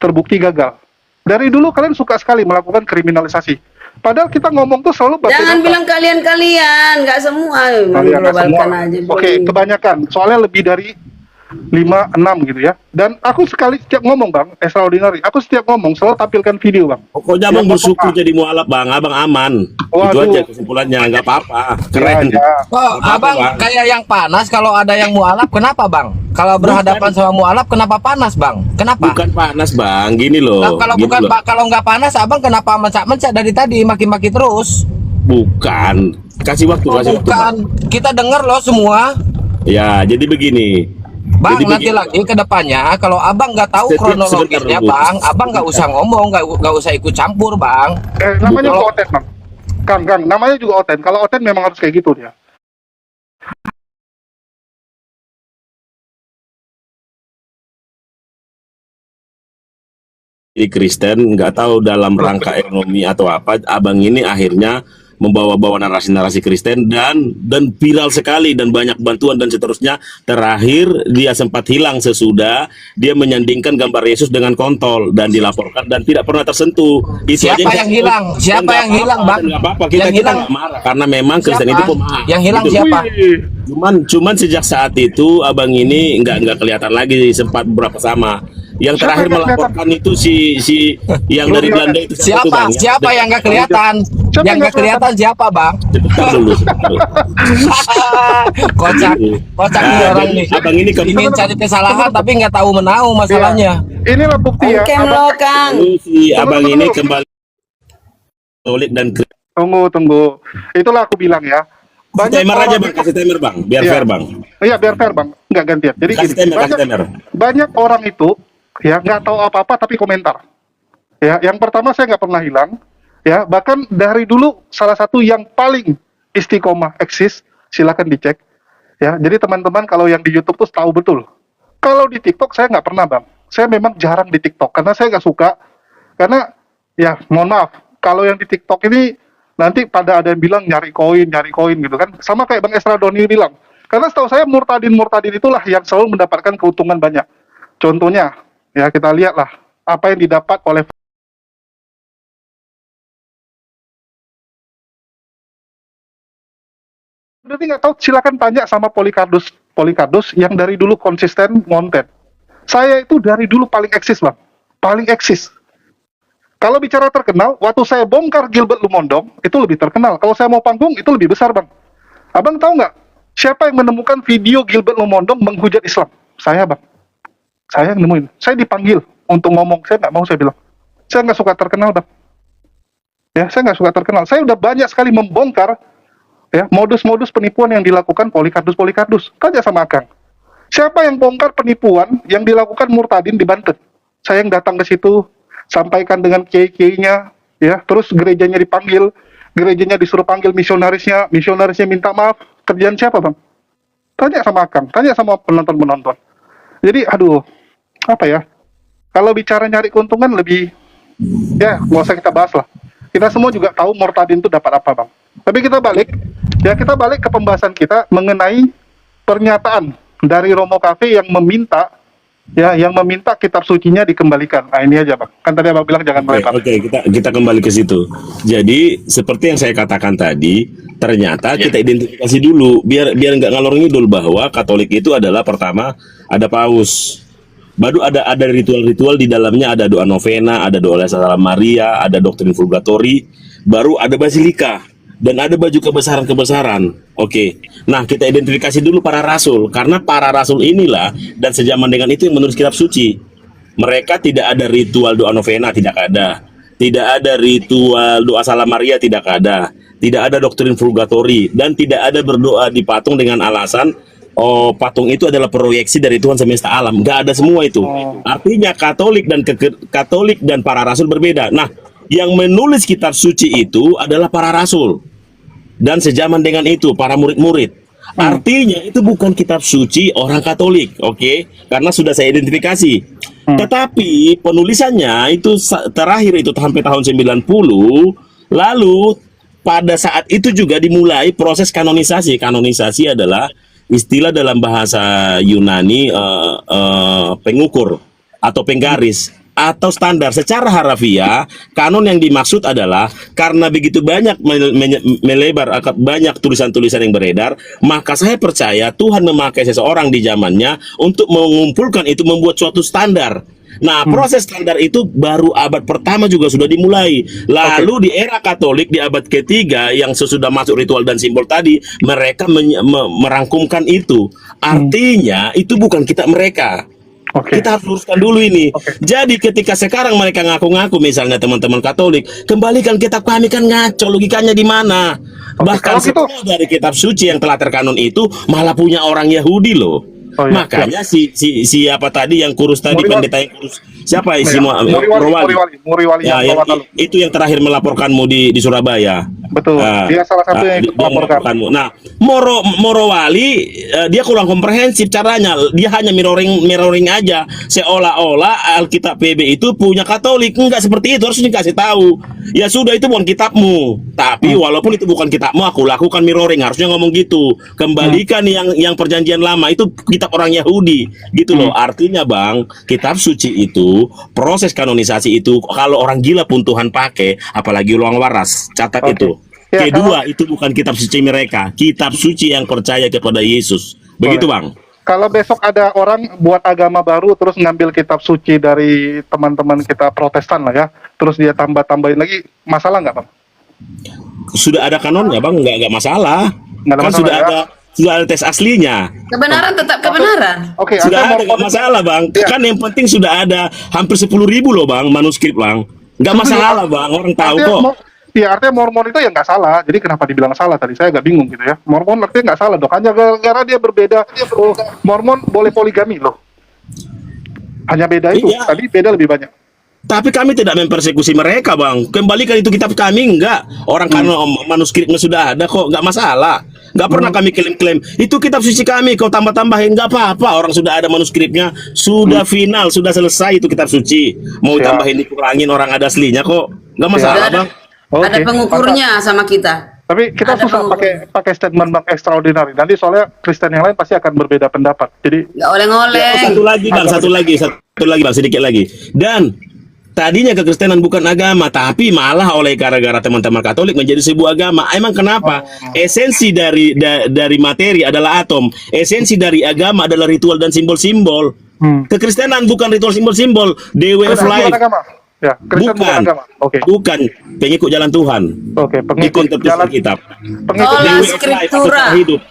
terbukti gagal. Dari dulu kalian suka sekali melakukan kriminalisasi. Padahal kita ngomong tuh selalu pakai Jangan data. bilang kalian, nggak semua Kalian nggak semua. mengglobalkan aja. Oke, kebanyakan. Soalnya lebih dari 5, 6 gitu ya. Dan aku setiap ngomong Bang, extraordinary, aku setiap ngomong selalu tampilkan video Bang. Pokoknya abang bersyukur jadi mualaf bang, abang aman. Itu Waduh. aja kesimpulannya, nggak apa-apa. Keren. Ya. Oh, Apa-apa, abang Bang. kayak yang panas kalau ada yang mualaf, kenapa bang? Kalau berhadapan sama mualaf, kenapa panas bang? Kenapa? Bukan panas bang, gini loh. Nah, kalau gini bukan loh. pak, kalau nggak panas, abang kenapa mencak-mencak dari tadi, maki-maki terus? Bukan. Kasih waktu, Oh, kasih waktu. Bang. bukan. Kita dengar loh semua. Ya, jadi begini. Bang, Jadi nanti begini. lagi ke depannya, kalau abang nggak tahu Sebentar, kronologisnya, Bu. bang, abang nggak usah ngomong, nggak usah ikut campur, bang. Namanya Kalau- juga Oten Bang. Kang, namanya juga Oten. Kalau Oten memang harus kayak gitu dia. Jadi Kristen nggak tahu dalam rangka ekonomi atau apa, abang ini akhirnya membawa-bawa narasi-narasi Kristen dan viral sekali dan banyak bantuan dan seterusnya. Terakhir dia sempat hilang sesudah dia menyandingkan gambar Yesus dengan kontol dan dilaporkan dan tidak pernah tersentuh. Itu Siapa aja yang hilang? Siapa yang hilang, Bang? Nggak apa-apa, kita Yang hilang- nggak marah karena memang Kristen Siapa? itu pemaaf. Yang hilang Gitu. siapa? Wih, Cuman sejak saat itu abang ini nggak kelihatan lagi, sempat beberapa sama. Yang Siapa terakhir yang nggak melaporkan itu si yang dari Belanda itu itu, Siapa? Bang, Siapa yang nggak kelihatan? Siapa Yang yang nggak kelihatan siapa, Bang? Sebentar dulu. sebentar dulu. Kocak, kocak nih orang jadi nih. abang ini Ingin cari kesalahan tapi nggak tahu menahu masalahnya. inilah bukti ya. Oke lo Kang. si abang ini kembali Katolik dan Kristen. Tunggu. Itulah aku bilang ya. Timer aja orang- bang, kasih timer bang, biar Iya. fair bang. Iya, biar fair Bang. Nggak gantian. Jadi Kasih gini, timer, kasih timer. banyak orang itu ya nggak tahu apa-apa tapi komentar. Ya, yang pertama saya nggak pernah hilang. Ya, bahkan dari dulu salah satu yang paling istiqomah eksis, silakan dicek. Ya, jadi teman-teman kalau yang di YouTube tuh tahu betul. Kalau di TikTok saya nggak pernah Bang. Saya memang jarang di TikTok karena saya nggak suka. Karena ya mohon maaf, kalau yang di TikTok ini nanti pada ada yang bilang nyari koin gitu kan. Sama kayak Bang Esra Doni bilang. Karena setahu saya murtadin itulah yang selalu mendapatkan keuntungan banyak. Contohnya, ya kita lihatlah apa yang didapat oleh berarti nggak tahu, silakan tanya sama Polikardos yang dari dulu konsisten ngonten. Saya itu dari dulu paling eksis Bang, paling eksis. Kalau bicara terkenal, waktu saya bongkar Gilbert Lumondong itu lebih terkenal. Kalau saya mau panggung itu lebih besar Bang. Abang tahu nggak siapa yang menemukan video Gilbert Lumondong menghujat Islam? Saya Bang. Saya yang nemuin. Saya dipanggil untuk ngomong. Saya nggak mau, saya bilang. Saya nggak suka terkenal Bang. Ya, saya nggak suka terkenal. Saya udah banyak sekali membongkar ya modus-modus penipuan yang dilakukan Polikardos. Tanya sama Akang. Siapa yang bongkar penipuan yang dilakukan Murtadin di Banten? Saya yang datang ke situ, sampaikan dengan kiai-kiainya, ya, terus gerejanya dipanggil, gerejanya disuruh panggil misionarisnya minta maaf. Kerjaan siapa Bang? Tanya sama Akang, tanya sama penonton-penonton. Jadi, aduh, apa ya? Kalau bicara nyari keuntungan lebih, ya, nggak usah kita bahas lah. Kita semua juga tahu Murtadin itu dapat apa Bang. Tapi kita balik ke pembahasan kita mengenai pernyataan dari Romo Cafe yang meminta kitab sucinya dikembalikan. Nah ini aja Bang. Kan tadi Abang bilang jangan melebar. Oke, kita kembali ke situ. Jadi seperti yang saya katakan tadi, ternyata kita identifikasi dulu biar nggak ngalor ngidul bahwa Katolik itu adalah pertama ada paus. Baru ada ritual-ritual di dalamnya, ada doa novena, ada doa Salam Maria, ada doktrin Fulgatori, baru ada basilika dan ada baju kebesaran-kebesaran. Oke. Nah, kita identifikasi dulu para rasul karena para rasul inilah dan sejaman dengan itu yang menulis kitab suci. Mereka tidak ada ritual doa novena, tidak ada. Tidak ada ritual doa Salam Maria, tidak ada. Tidak ada doktrin Fulgatori dan tidak ada berdoa di patung dengan alasan oh patung itu adalah proyeksi dari Tuhan semesta alam. Nggak ada semua itu. Artinya Katolik dan para rasul berbeda. Nah, yang menulis kitab suci itu adalah para rasul dan sejaman dengan itu para murid-murid. Artinya itu bukan kitab suci orang Katolik, oke? Karena sudah saya identifikasi. Tetapi penulisannya itu terakhir itu sampai tahun 90, lalu pada saat itu juga dimulai proses kanonisasi. Kanonisasi adalah istilah dalam bahasa Yunani pengukur atau penggaris. atau standar. Secara harafiah, kanon yang dimaksud adalah karena begitu banyak melebar, banyak tulisan-tulisan yang beredar, maka saya percaya Tuhan memakai seseorang di zamannya untuk mengumpulkan itu, membuat suatu standar. Nah, proses standar itu baru abad pertama juga sudah dimulai. Lalu di era Katolik di abad ketiga yang sesudah masuk ritual dan simbol tadi, mereka merangkumkan itu. Artinya itu bukan kitab mereka. Kita harus luruskan dulu ini. Jadi ketika sekarang mereka ngaku-ngaku, misalnya teman-teman Katolik, kembalikan kitab kami, kan ngaco, logikanya di mana? Bahkan kalau gitu- semua dari kitab suci yang telah terkanon itu malah punya orang Yahudi loh. Makanya siapa tadi yang kurus tadi, Muriwali. pendeta yang kurus, siapa ya, Muriwali ya, yang itu yang terakhir melaporkanmu di Surabaya. betul. Dia salah satu yang ikut dia melaporkan. melaporkanmu. Nah, Morowali dia kurang komprehensif caranya. Dia hanya mirroring aja, seolah-olah Alkitab PB itu punya Katolik. Enggak seperti itu, harus dikasih tahu. Ya sudah, itu bukan kitabmu. Tapi walaupun itu bukan kitabmu, aku lakukan mirroring. Harusnya ngomong gitu. Kembalikan yang perjanjian lama itu kitab orang Yahudi, gitu loh. Artinya Bang, kitab suci itu, proses kanonisasi itu, kalau orang gila pun Tuhan pakai, apalagi ulang waras. Catat itu. Ya, Kedua, itu bukan kitab suci mereka, kitab suci yang percaya kepada Yesus. Begitu Bang. Kalau besok ada orang buat agama baru terus ngambil kitab suci dari teman-teman kita Protestan lah ya, terus dia tambah-tambahin lagi, masalah nggak Bang? Sudah ada kanonnya Bang, nggak masalah. Nggak ada Kan masalah, sudah ya? sudah ada tes aslinya. Kebenaran tetap kebenaran. Oke, Sudah Anda ada, nggak masalah Bang. Ya. Kan yang penting sudah ada hampir 10.000 loh Bang, manuskrip Bang. Nggak masalah Bang, orang tahu kok. Iya, artinya Mormon itu ya nggak salah. Jadi kenapa dibilang salah tadi? Saya agak bingung gitu ya. Mormon artinya nggak salah dong. Hanya gara-gara dia berbeda. Oh, Mormon boleh poligami loh. Hanya beda itu. Iya. Tadi beda lebih banyak. Tapi kami tidak mempersekusi mereka Bang. Kembalikan itu kitab kami, enggak. Orang karena manuskripnya sudah ada kok, nggak masalah. Nggak pernah kami klaim-klaim itu kitab suci kami, kau tambah-tambahin, nggak apa-apa. Orang sudah ada manuskripnya, sudah final, sudah selesai itu kitab suci. Mau Siap. tambahin, dikurangin, orang ada aslinya kok, nggak masalah Ada- Bang. Ada pengukurnya sama kita. Tapi kita Ada susah pengukur. pakai statement Bang extraordinary. Nanti soalnya Kristen yang lain pasti akan berbeda pendapat. Jadi Nggak oleng-oleng. Satu lagi Bang, satu lagi Bang, sedikit lagi. Dan tadinya kekristenan bukan agama, tapi malah oleh gara-gara teman-teman Katolik menjadi sebuah agama. Emang kenapa? Esensi dari materi adalah atom. Esensi dari agama adalah ritual dan simbol-simbol. Kekristenan bukan ritual simbol-simbol. The way of Kristen bukan life. agama. Ya, Kristen bukan Bukan, agama. Oke. bukan pengikut jalan Tuhan. Oke, Ikut pengikut tertulis jalan kitab. pengikut Sola The way of life atau scriptura. cara hidup.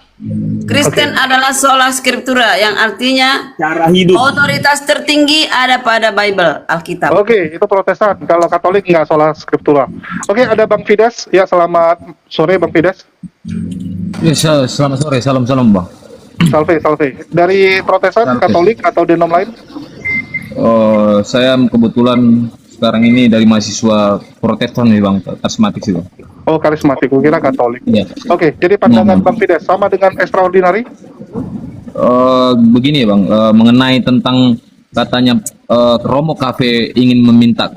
Kristen adalah sola scriptura yang artinya Cara hidup. otoritas tertinggi ada pada Bible, Alkitab. Oke, itu Protestan. Kalau Katolik nggak sola scriptura. Oke, ada Bang Fides. Ya, selamat sore Bang Fides. Ya, selamat sore, salam-salam Bang. Salve, salve. Dari Protestan, Salve. Katolik atau denom lain? Saya kebetulan sekarang ini dari mahasiswa Protestan nih Bang, karismatik sih Bang. Oh, karismatik. Gue kira Katolik. Iya. Oke, jadi pandangan Iya, Bang Bang. Fides sama dengan extraordinary? Begini ya Bang, mengenai tentang katanya Romo Cafe ingin meminta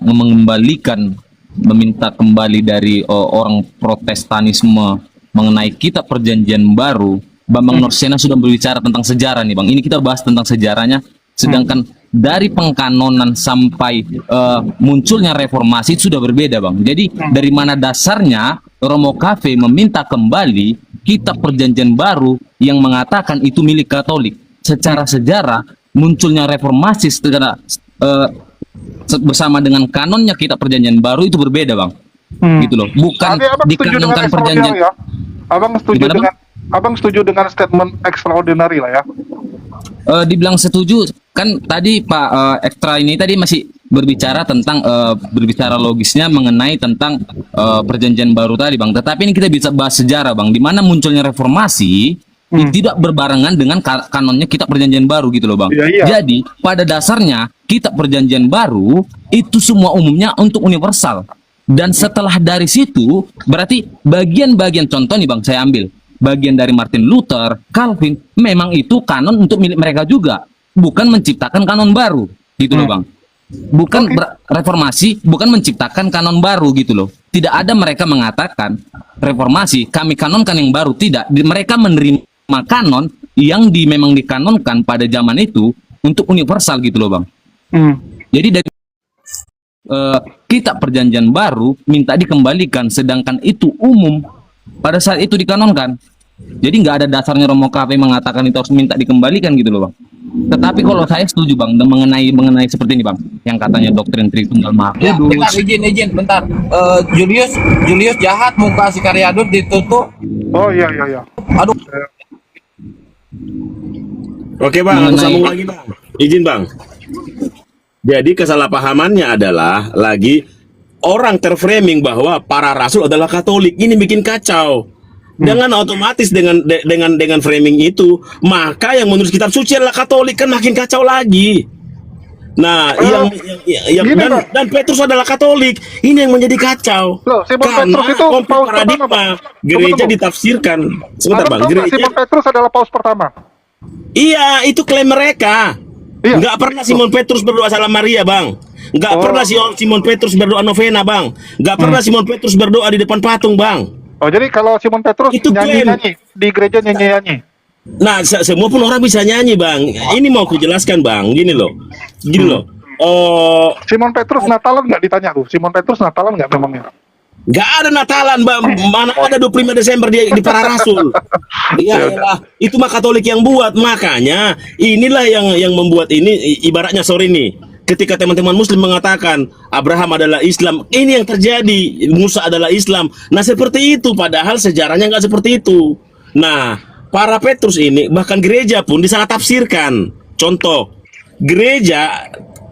kembali dari orang Protestanisme mengenai kitab perjanjian baru. Bambang Norsena sudah berbicara tentang sejarah nih Bang. Ini kita bahas tentang sejarahnya. Sedangkan dari pengkanonan sampai munculnya reformasi itu sudah berbeda Bang. Jadi dari mana dasarnya Romo Cafe meminta kembali kitab perjanjian baru yang mengatakan itu milik Katolik. Secara sejarah munculnya reformasi secara bersama dengan kanonnya kitab perjanjian baru itu berbeda Bang. Gitu loh. Bukan Tapi Abang setuju dengan dikanonkan perjanjian. extraordinary ya? Gimana, Bang? Abang setuju dengan statement extraordinary lah ya? Dibilang setuju kan tadi Pak Ekstra ini tadi masih berbicara tentang berbicara logisnya mengenai tentang perjanjian baru tadi Bang. Tetapi ini kita bisa bahas sejarah Bang, di mana munculnya reformasi tidak berbarengan dengan kanonnya kitab perjanjian baru gitu loh Bang. Iya, iya. Jadi pada dasarnya kitab perjanjian baru itu semua umumnya untuk universal. Dan setelah dari situ berarti bagian-bagian contoh nih Bang saya ambil. Bagian dari Martin Luther, Calvin, memang itu kanon untuk milik mereka juga, bukan menciptakan kanon baru, gitu loh Bang. Bukan reformasi, bukan menciptakan kanon baru gitu loh. Tidak ada mereka mengatakan reformasi, kami kanonkan yang baru, tidak. Mereka menerima kanon yang memang dikanonkan pada zaman itu untuk universal gitu loh Bang. Jadi dari kitab perjanjian baru minta dikembalikan, sedangkan itu umum pada saat itu dikanonkan. Jadi nggak ada dasarnya Romo KP mengatakan itu harus minta dikembalikan gitu loh bang. Tetapi kalau saya setuju bang mengenai seperti ini bang, yang katanya doktrin Tritunggal Maha Ya, bentar, Kudus. izin, bentar. Julius jahat, muka si Karyadut ditutup. Oh iya iya iya. Aduh, Oke bang, aku Mengenai- sambung lagi bang. Izin bang. Jadi kesalahpahamannya adalah lagi orang terframing bahwa para rasul adalah Katolik. Ini bikin kacau. Dengan otomatis dengan framing itu, maka yang menurut kitab suci adalah Katolik, kan makin kacau lagi. Nah, gini, Bang. dan Petrus adalah Katolik. Ini yang menjadi kacau. Loh, Simon Karena Petrus itu konflik paus paradigma pertama, Bang. gereja Tunggu. ditafsirkan. Sebentar Abang bang, tahu nggak gereja. Simon Petrus adalah paus pertama. Iya, itu klaim mereka. Iya. Nggak pernah Simon Petrus berdoa salam Maria, bang. Nggak Oh. pernah Simon Petrus berdoa novena, bang. Nggak pernah Simon Petrus berdoa di depan patung, bang. Oh, jadi kalau Simon Petrus Itu klaim. nyanyi-nyanyi di gereja nyanyi-nyanyi. Nah, semua pun orang bisa nyanyi, bang. Ini mau aku jelaskan, bang. Gini loh. Oh, Simon Petrus Natalan nggak ditanya tuh. Simon Petrus Natalan nggak memangnya? nggak ada Natalan, bang. Mana ada 25 Desember di para rasul. Iya, itu mah Katolik yang buat. Makanya inilah yang membuat ini ibaratnya sorry nih. Ketika teman-teman Muslim mengatakan Abraham adalah Islam, ini yang terjadi. Musa adalah Islam. Nah seperti itu, padahal sejarahnya nggak seperti itu. Nah, para Petrus ini bahkan gereja pun disalah tafsirkan. Contoh,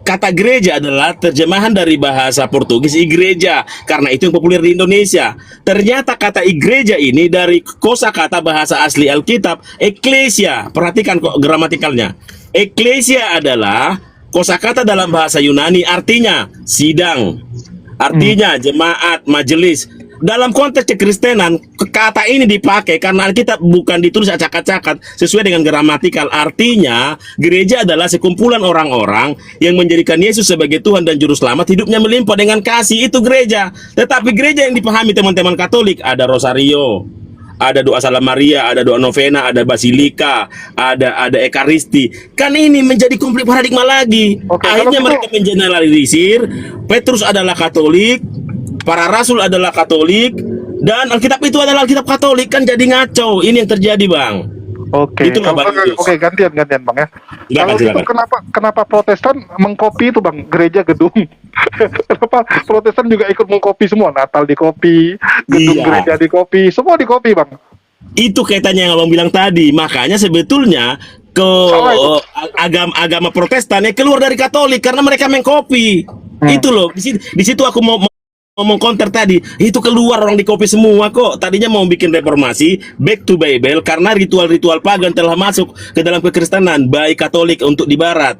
kata gereja adalah terjemahan dari bahasa Portugis igreja, karena itu yang populer di Indonesia. Ternyata kata igreja ini dari kosakata bahasa asli Alkitab, eklesia. Perhatikan kok gramatikalnya. Eklesia adalah kosakata dalam bahasa Yunani, artinya sidang, artinya jemaat, majelis. Dalam konteks kekristenan, kata ini dipakai karena Alkitab bukan ditulis acak-acakan, sesuai dengan gramatikal. Artinya, gereja adalah sekumpulan orang-orang yang menjadikan Yesus sebagai Tuhan dan Juru Selamat, hidupnya melimpah dengan kasih. Itu gereja. Tetapi gereja yang dipahami teman-teman Katolik, ada rosario, ada doa salam Maria, ada doa novena, ada basilika, ada ekaristi. Kan ini menjadi konflik paradigma lagi. Oke, Akhirnya kalau mereka mengeneralisir Petrus adalah Katolik, para rasul adalah Katolik, dan Alkitab itu adalah Alkitab Katolik. Kan jadi ngaco. Ini yang terjadi, bang. Oke, Gitu lah, Bang Julius. oke, gantian Bang ya. Kalau gitu silakan. kenapa Protestan mengcopy itu Bang gereja gedung? Kenapa Protestan juga ikut mengcopy semua? Natal di copy, gedung Iya. gereja di copy, semua di copy Bang. Itu kaitannya yang abang bilang tadi. Makanya sebetulnya Salah itu. agama Protestan ya keluar dari Katolik karena mereka mengcopy. Itu loh. Di situ aku mau ngomong counter tadi. Itu keluar orang di copy semua kok. Tadinya mau bikin reformasi back to Bible karena ritual-ritual pagan telah masuk ke dalam kekristenan, baik Katolik untuk di barat,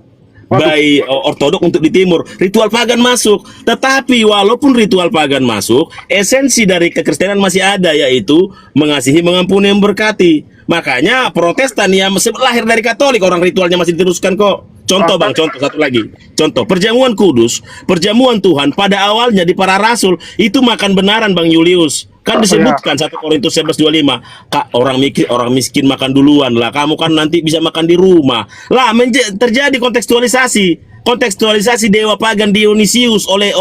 baik Ortodok untuk di timur. Ritual pagan masuk. Tetapi walaupun ritual pagan masuk, esensi dari kekristenan masih ada, yaitu mengasihi, mengampuni, memberkati. Makanya Protestan yang lahir dari Katolik, orang ritualnya masih diteruskan kok. Contoh bang, contoh satu lagi. Contoh, perjamuan kudus, perjamuan Tuhan pada awalnya di para rasul itu makan benaran bang Julius. Kan disebutkan 1 Korintus 11:25. Kak, orang miskin makan duluan lah. Kamu kan nanti bisa makan di rumah. Lah terjadi kontekstualisasi dewa pagan Dionysius oleh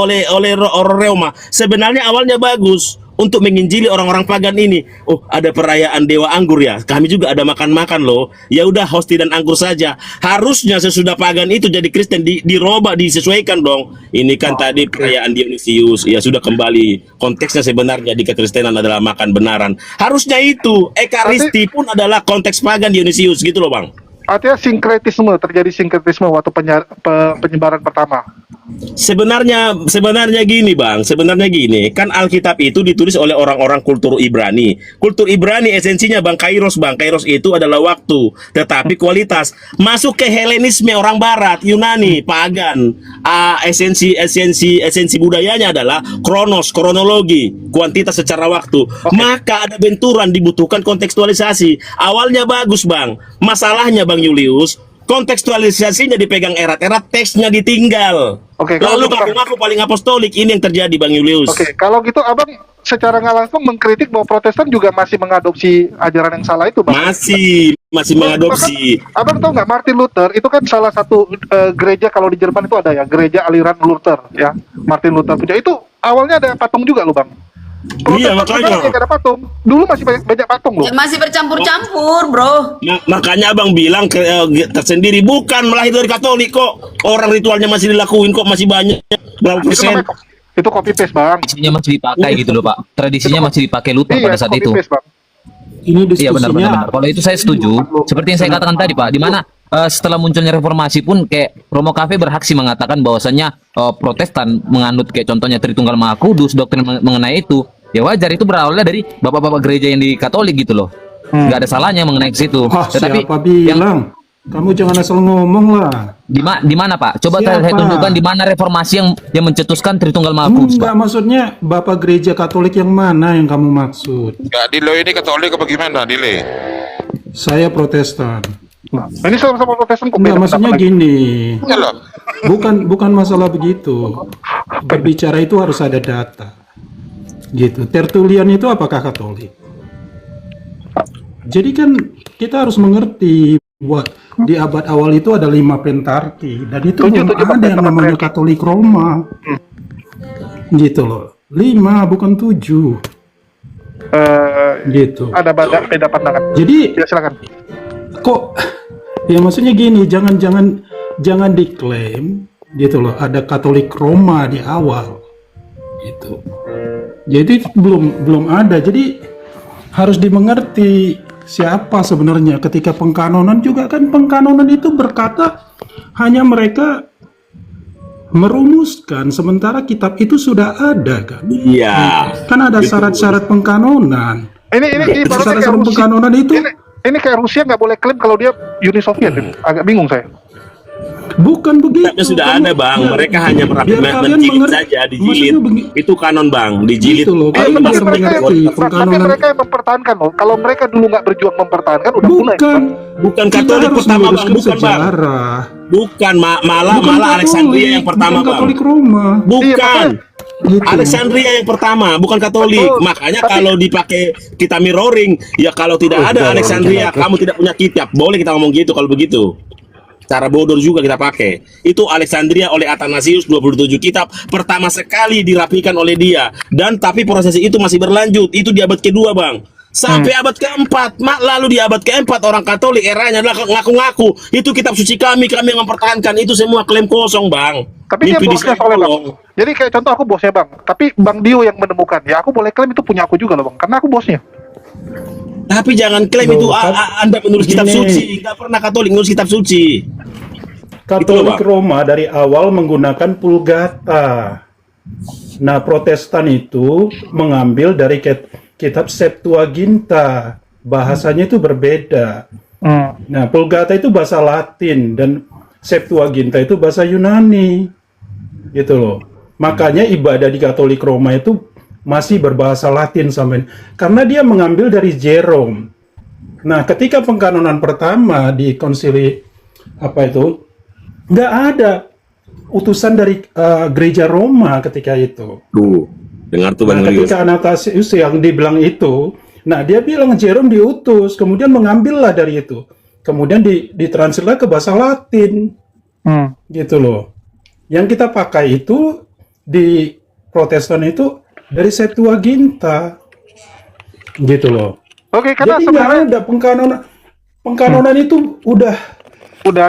Roma. Sebenarnya awalnya bagus untuk menginjili orang-orang pagan ini. Oh, ada perayaan dewa anggur ya. Kami juga ada makan-makan loh. Ya udah, hosti dan anggur saja. Harusnya sesudah pagan itu jadi Kristen dirobak, disesuaikan dong. Ini kan tadi perayaan Dionysius. Ya sudah kembali. Konteksnya sebenarnya di kekristenan adalah makan benaran. Harusnya itu. Ekaristi pun adalah konteks pagan Dionysius gitu loh, Bang. Artinya terjadi sinkretisme waktu penyebaran pertama. Sebenarnya gini bang, kan Alkitab itu ditulis oleh orang-orang kultur Ibrani. Kultur Ibrani esensinya bang Kairos itu adalah waktu, tetapi kualitas. Masuk ke Helenisme orang Barat, Yunani, pagan. Esensi budayanya adalah kronologi, kuantitas secara waktu. Maka ada benturan, dibutuhkan kontekstualisasi. Awalnya bagus bang, masalahnya bang Julius, kontekstualisasinya dipegang erat-erat, teksnya ditinggal. Oke, kalau Lalu gitu, Bang. ngaku-ngaku paling apostolik, ini yang terjadi Bang Julius. Oke, kalau gitu abang secara nggak langsung mengkritik bahwa Protestan juga masih mengadopsi ajaran yang salah itu, Bang. Masih mengadopsi. Bahkan, abang tahu nggak Martin Luther itu kan salah satu gereja, kalau di Jerman itu ada ya, gereja aliran Luther ya, Martin Luther punya itu awalnya ada patung juga loh, Bang. Iya, makanya. Nggak ada patung. Dulu masih banyak patung loh. Ya, masih bercampur-campur, bro. Makanya abang bilang tersendiri, bukan melahir dari Katolik kok. Orang ritualnya masih dilakuin kok, masih banyak. Berapa Itu persen? namanya itu copy paste, Bang. Tradisinya masih dipakai gitu loh Pak. Tradisinya masih dipakai Luther Iya, pada saat copy itu. paste, Bang. Ini Iya benar. diskusinya Kalau itu saya setuju. Seperti yang saya katakan tadi Pak, di mana setelah munculnya reformasi pun kayak Romo Cafe berhak sih mengatakan bahwasannya Protestan menganut kayak contohnya Tritunggal Maha Kudus, doktrin mengenai itu. Ya wajar, itu berawalnya dari bapak-bapak gereja yang di Katolik gitu loh. Nggak ada salahnya mengenai ke situ. Tetapi siapa yang bilang? Kamu jangan asal ngomong lah. di mana Pak? Coba saya Siapa? tunjukkan di mana reformasi yang mencetuskan Tritunggal Maha Kudus Enggak, Pak. maksudnya Bapak gereja Katolik yang mana yang kamu maksud? Ya, Dilo ini Katolik apa gimana, Dile? Saya Protestan. Nah, ini sama-sama Protestan kok Enggak, beda maksudnya pendapat lagi. gini. Ya loh. Bukan masalah begitu. Berbicara itu harus ada data. Gitu. Tertullian itu apakah Katolik? Jadi kan kita harus mengerti bahwa di abad awal itu ada 5 pentarki dan itu Tujuh, belum Pak, ada yang namanya pentarki. Katolik Roma. Gitu loh. 5 bukan 7. Gitu. Ada beda pandangan. Jadi Ya, silakan. kok ya maksudnya gini, jangan diklaim gitu loh ada Katolik Roma di awal gitu. Jadi belum ada. Jadi harus dimengerti siapa sebenarnya ketika pengkanonan juga kan pengkanonan itu berkata hanya mereka merumuskan sementara kitab itu sudah ada kan. Iya. Kan ada syarat-syarat pengkanonan. Ini ibaratnya Syarat-syarat kayak Rusia. pengkanonan itu Ini kayak Rusia nggak boleh klaim kalau dia Uni Soviet. Agak bingung saya. bukan begitu. Kitabnya sudah Kamu- ada Bang, ya, mereka hanya biar kalian menjilid mengerti. saja, dijilid. Maksudnya Itu kanon Bang, dijilid. Gitu loh, Oh, kalian ini biar masih mengerti pakai- Tapi pengkanonan. mereka yang mempertahankan loh. Kalau mereka dulu nggak berjuang mempertahankan, udah punah. Bukan. Bukan Kita Katolik harus pertama Bang, meluruskan bukan Bang. sejarah. Bukan, malah Bukan Katolik, Alexandria yang pertama bukan Bang. Katolik Roma. Bukan. Gitu. Alexandria yang pertama, bukan Katolik. Betul. Makanya Tapi- kalau dipakai kita mirroring, ya kalau tidak ada Alexandria, kamu tidak punya kitab. Boleh kita ngomong gitu kalau begitu. Cara bodoh juga kita pakai. Itu Alexandria oleh Athanasius 27 kitab pertama sekali dirapikan oleh dia. Dan tapi proses itu masih berlanjut. Itu di abad kedua, Bang. Sampai abad keempat. Lalu di abad keempat orang Katolik eranya adalah ngaku-ngaku. Itu kitab suci kami yang mempertahankan. Itu semua klaim kosong, Bang. Tapi dia Mimpi di bosnya sana soalnya bang. tolong. Jadi kayak contoh aku bosnya bang. Tapi Bang Dio yang menemukan. Ya aku boleh klaim itu punya aku juga loh bang. Karena aku bosnya. Tapi jangan klaim Loh, itu kan Anda menulis kitab gini. suci. Tidak pernah Katolik menulis kitab suci. Katolik Bang. Roma dari awal menggunakan Vulgata. Nah, Protestan itu mengambil dari kitab Septuaginta. Bahasanya itu berbeda. Nah, Vulgata itu bahasa Latin dan Septuaginta itu bahasa Yunani. Gitu loh. Makanya ibadah di Katolik Roma itu masih berbahasa Latin sampai karena dia mengambil dari Jerome. Nah, ketika pengkanonan pertama di konsili apa itu nggak ada utusan dari gereja Roma ketika itu. Tuh, dengar tuh Bang Nah, Julius. ketika Anastasius yang dibilang itu, nah dia bilang Jerome diutus, kemudian mengambillah dari itu, kemudian ditranslate ke bahasa Latin, gitu loh. Yang kita pakai itu di Protestan itu dari Septuaginta, gitu loh. Oke, karena Jadi nggak sebenarnya ada pengkanonan itu udah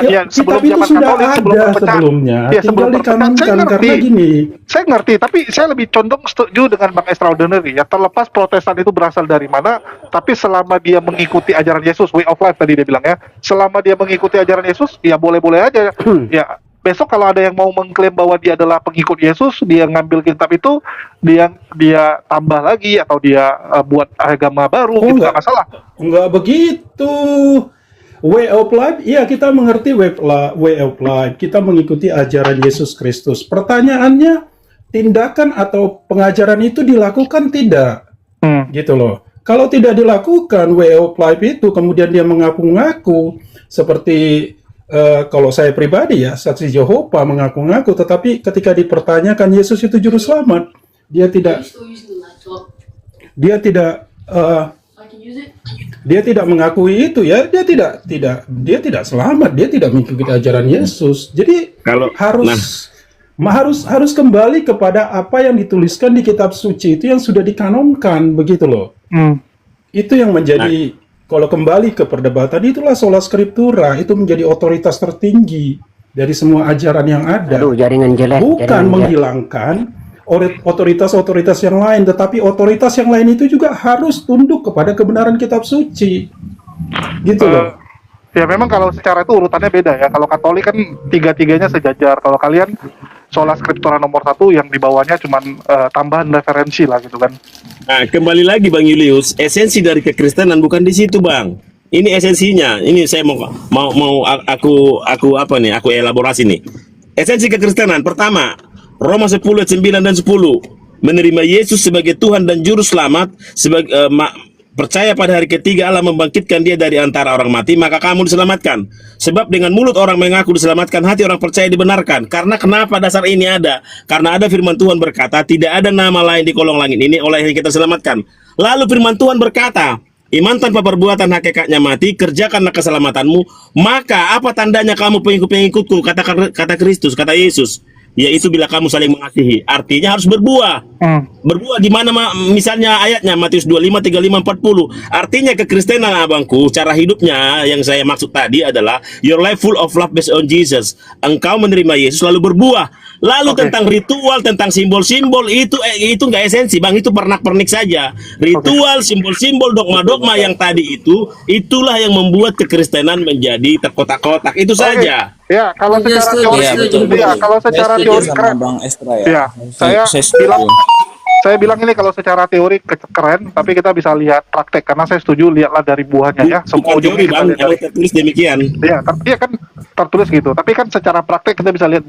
ya sebelum kitab itu zaman sudah Katolik, sebelum ada perpecahan. sebelumnya, Ya, tinggal sebelum perpecahan. Saya dikanonkan ngerti. karena gini. Saya ngerti, tapi saya lebih condong setuju dengan Bang Extraordinary. Ya terlepas Protestan itu berasal dari mana, tapi selama dia mengikuti ajaran Yesus, way of life tadi dia bilang ya, selama dia mengikuti ajaran Yesus, ya boleh-boleh aja. Ya besok kalau ada yang mau mengklaim bahwa dia adalah pengikut Yesus, dia ngambil kitab itu, dia tambah lagi atau dia buat agama baru, Oh, itu enggak. nggak masalah. Enggak begitu. Way of life, iya kita mengerti way of life. Kita mengikuti ajaran Yesus Kristus. Pertanyaannya, tindakan atau pengajaran itu dilakukan tidak? Gitu loh. Kalau tidak dilakukan way of life itu, kemudian dia mengaku-ngaku seperti kalau saya pribadi ya, saksi Yehova mengaku-ngaku, tetapi ketika dipertanyakan Yesus itu juru selamat, dia tidak dia tidak eh, dia tidak mengakui itu ya, dia tidak selamat, dia tidak mengikuti ajaran Yesus. Jadi Kalau harus kembali kepada apa yang dituliskan di kitab suci itu yang sudah dikanonkan, begitu loh. Itu yang menjadi, kalau kembali ke perdebatan, itulah sola scriptura, itu menjadi otoritas tertinggi dari semua ajaran yang ada. Aduh, jaringan jelek. Bukan jaringan jelek. menghilangkan otoritas-otoritas yang lain, tetapi otoritas yang lain itu juga harus tunduk kepada kebenaran kitab suci. Gitu loh. Ya memang kalau secara itu urutannya beda ya. Kalau Katolik kan tiga-tiganya sejajar. Kalau kalian sola scriptura nomor 1 yang di bawahnya cuman tambahan referensi lah gitu kan. Nah, kembali lagi Bang Julius, esensi dari kekristenan bukan di situ, Bang. Ini esensinya. Ini saya mau aku apa nih? Aku elaborasi nih. Esensi kekristenan pertama, Roma 10 ayat 9 dan 10. Menerima Yesus sebagai Tuhan dan juru selamat, percaya pada hari ketiga Allah membangkitkan dia dari antara orang mati, maka kamu diselamatkan. Sebab dengan mulut orang mengaku diselamatkan, hati orang percaya dibenarkan. Karena kenapa dasar ini ada? Karena ada firman Tuhan berkata, tidak ada nama lain di kolong langit ini oleh yang kita selamatkan. Lalu firman Tuhan berkata, iman tanpa perbuatan hakikatnya mati, kerjakanlah keselamatanmu. Maka apa tandanya kamu pengikut-pengikutku, kata Kristus, kata Yesus, yaitu bila kamu saling mengasihi. Artinya harus berbuah. Berbuah di mana misalnya ayatnya Matius 25, 35, 40. Artinya kekristenan abangku, cara hidupnya yang saya maksud tadi adalah your life full of love based on Jesus. Engkau menerima Yesus lalu berbuah. Lalu tentang ritual, tentang simbol-simbol itu nggak esensi, Bang. Itu pernak-pernik saja. Ritual, simbol-simbol, dogma-dogma yang tadi itulah yang membuat kekristenan menjadi terkotak-kotak. Itu saja. Ya, kalau secara teori, kalau secara teori keren. Bang Estra Ya, saya bilang ini kalau secara teori keren, tapi kita bisa lihat praktek karena saya setuju lihatlah dari buahnya ya. Semua Bukan teori, ujungnya kita Bang, lihat kalau dari. tertulis demikian. Ya, iya kan tertulis gitu. Tapi kan secara praktek kita bisa lihat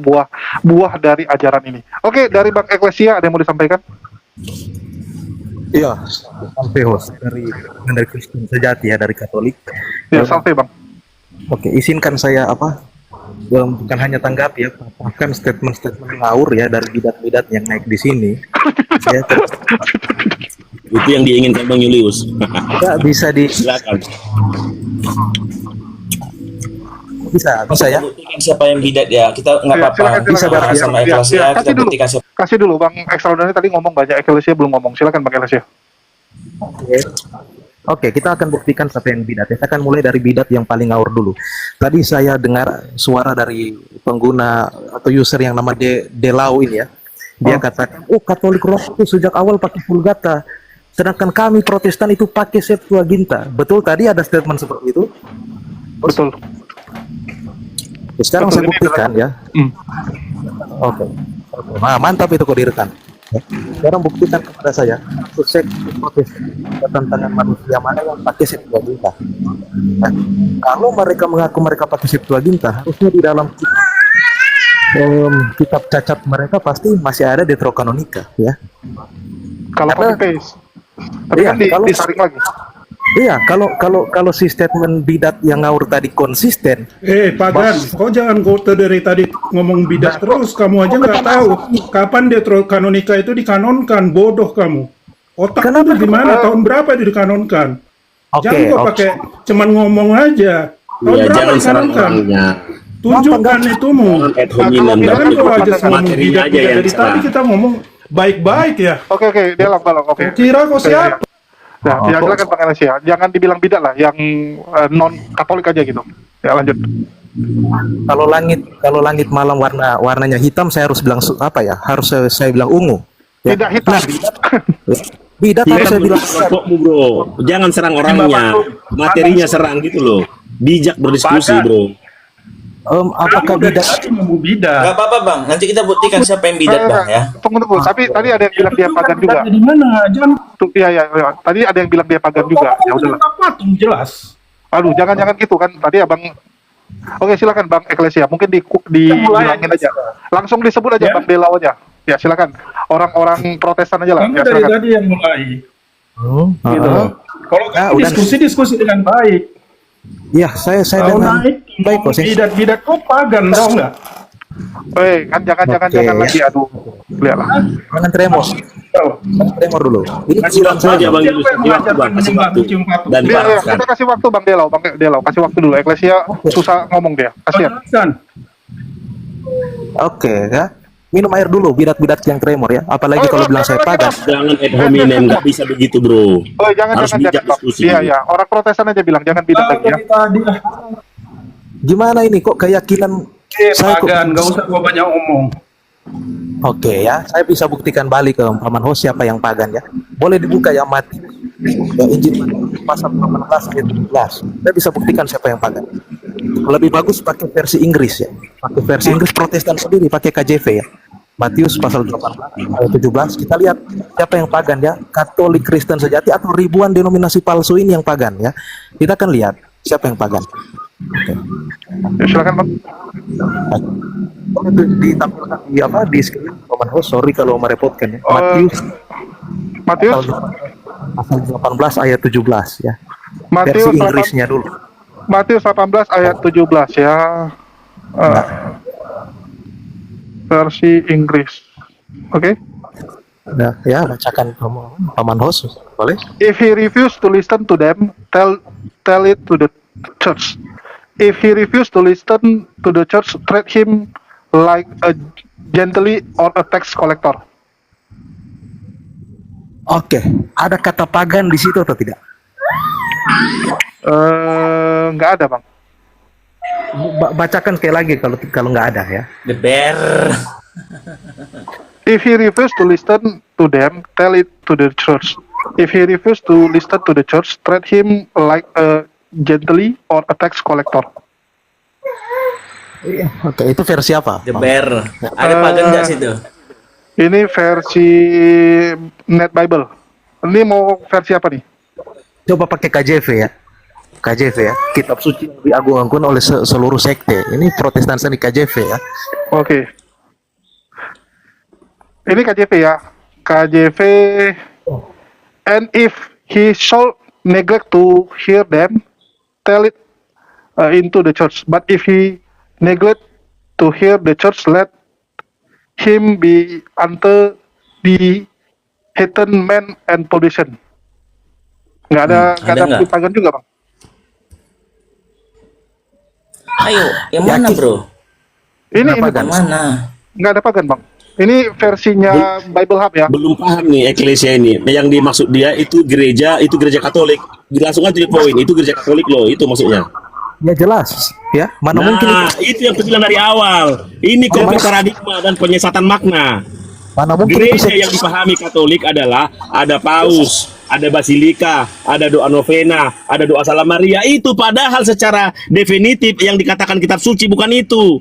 buah dari ajaran ini. Oke, dari Bang Eklesia ada yang mau disampaikan? Iya, sampai host dari Kristen sejati ya, dari Katolik. Ya, sampai Bang. Oke, izinkan saya bukan hanya tanggapi ya, bahkan statement-statement ngawur ya dari bidat-bidat yang naik di sini. Ya, Itu yang diinginkan Bang Julius. nggak bisa Silakan. bisa ya. buktikan siapa yang bidat ya. Kita nggak Ya, apa-apa. silakan, Bisa silakan. bahas sama Ya, Eklesia, ya, kita buktikan siapa. kasih dulu Bang Extraordinary tadi ngomong banyak, Eklesia belum ngomong. Silakan Bang Eklesia. Oke, kita akan buktikan siapa yang bidat. Kita akan mulai dari bidat yang paling ngawur dulu. Tadi saya dengar suara dari pengguna atau user yang nama Delau ini ya. Dia katakan, Katolik Rom itu sejak awal pakai Vulgata, sedangkan kami Protestan itu pakai Septuaginta. Betul tadi ada statement seperti itu? Betul. Sekarang Betul, saya ini buktikan ya. Oke. Nah, mantap itu kok direkam. Sekarang buktikan kepada saya sukses tantangan manusia mana yang pakai Septuaginta. Nah, kalau mereka mengaku mereka pakai Septuaginta, harusnya di dalam kitab cacat mereka pasti masih ada Deuterokanonika ya. Kalau Karena- copy paste. Tapi Iya, kan kalau- disaring lagi. Iya, kalau si statement bidat yang ngawur tadi konsisten, Pagan, kau jangan dari tadi ngomong bidat terus. Kamu aja nggak tahu kapan Deuterokanonika itu dikanonkan. Bodoh kamu. Otak Kenapa? itu gimana? Tahun berapa itu dikanonkan? Oke, Jangan kau oke. pakai cuman ngomong aja. Tahun Ya, berapa jangan serang dikanonkan? orangnya. Tunjukkan itumu. Ad hominem, Jangan kau aja ngomong materinya aja bidat-bidat. yang Dari tadi serang. kita ngomong baik-baik ya. Oke, dia balong. Oke. Kira kau siapa? Ya, silakan Bang Eklesia. Jangan dibilang bidat lah, yang non Katolik aja gitu. Ya, lanjut. kalau langit malam warnanya hitam, saya harus bilang apa ya? Harus saya bilang ungu. Ya. Tidak hitam. Bidat harus saya bilang Kelompokmu, bro. Jangan serang orangnya. Materinya serang gitu loh. Bijak berdiskusi, bro. apakah Kamu dari bidat tadi ngomong bidat. Nggak apa-apa bang. Nanti kita buktikan siapa yang bidat bang ya. Tunggu. Tapi tadi ada yang bilang dia pagan juga. Di mana? Jangan Iya. Tadi ada yang bilang dia pagan juga. Ya udahlah. patung jelas. Aduh, jangan gitu kan. Tadi Abang. Oke, silakan Bang Eklesia. Mungkin dibilangin aja. Langsung disebut aja Ya. Bang Delau aja. Ya, silakan. Orang-orang Protestan aja lah. Kamu Ya, dari silakan. tadi yang mulai. Gitu. Heeh. Kalau Ya, kamu udah. diskusi dengan baik. Ya, saya Kalau dengan naik baik kok. bidat-bidat kok pagan tau nggak? Kan jangan Oke, ya. lagi, aduh, lihatlah. Jangan tremor. Jangan tremor dulu. Ini Kasih waktu aja Bang Yunus, Siapa yang kasih waktu mengajarkan Bang, kasih menyembah waktu. kucing patung? Dan Iya, diparahkan. kita kasih waktu Bang Delau, kasih waktu dulu. Eklesia susah ngomong dia, kasihan. Jelaskan. Oke, ya. Minum air dulu, bidat-bidat yang tremor ya. Apalagi kalau bilang saya pagan. Jangan ad hominem, nggak bisa begitu bro. Oh, jangan Harus jangan bijak Bang. diskusi. Iya, orang Protestan aja bilang jangan bidat lagi ya. Tadi lah. Gimana ini kok keyakinan saya kok Pagan, nggak usah gua banyak omong. Oke ya, saya bisa buktikan balik ke Paman host siapa yang pagan ya. Boleh dibuka ya Matius, ya, Injil Matius pasal 18 ayat 17. Saya bisa buktikan siapa yang pagan. Lebih bagus pakai versi Inggris ya. Pakai versi Inggris Protestan sendiri pakai KJV ya. Matius pasal 18 ayat 17. Kita lihat siapa yang pagan ya. Katolik, Kristen sejati atau ribuan denominasi palsu ini yang pagan ya. Kita akan lihat siapa yang pagan. Oke. Ya, silakan Bang. Boleh ditampilkan di apa di screen Paman host. Sorry kalau merepotkan ya. Matius Pasal 18 ayat 17 ya. Matius Versi Inggrisnya dulu. Matius 18 ayat 17 ya. Versi Inggris. Oke. Nah, ya bacakan Paman host. Boleh? If he refuse to listen to them, tell it to the church. If he refuse to listen to the church, treat him like a gently or a tax collector. Oke, ada kata pagan di situ atau tidak? Nggak ada Bang. Bacakan sekali lagi kalau nggak ada ya. The bear. If he refuse to listen to them, tell it to the church. If he refuse to listen to the church, treat him like a gently or a tax collector. Iya. Oke, itu versi apa? The bear. Ada pagan nggak situ? Ini versi Net Bible. Ini mau versi apa nih? Coba pakai KJV ya. KJV ya. Kitab suci yang diagung-agungkan oleh seluruh sekte. Ini Protestan seni KJV ya. Oke. Ini KJV ya. KJV. And if he shall neglect to hear them, tell it into the church. But if he neglect to hear the church, let him be unto the heathen man and pollution. Nggak ada nggak? pagan juga Bang. Ayo, yang mana Yakin. bro? Ini pagan? Yang mana? nggak ada pagan Bang. Ini versinya Bible Hub ya. Belum paham nih eklesia ini. Yang dimaksud dia itu gereja Katolik. Langsung aja di poin, itu gereja Katolik loh, itu maksudnya. Ya jelas ya. Mana mungkin itu yang kecilan dari awal. Ini konflik paradigma dan penyesatan makna. mana mungkin Gereja itu yang dipahami Katolik adalah ada paus, ada basilika, ada doa novena, ada doa salam Maria. Itu padahal secara definitif yang dikatakan kitab suci bukan itu.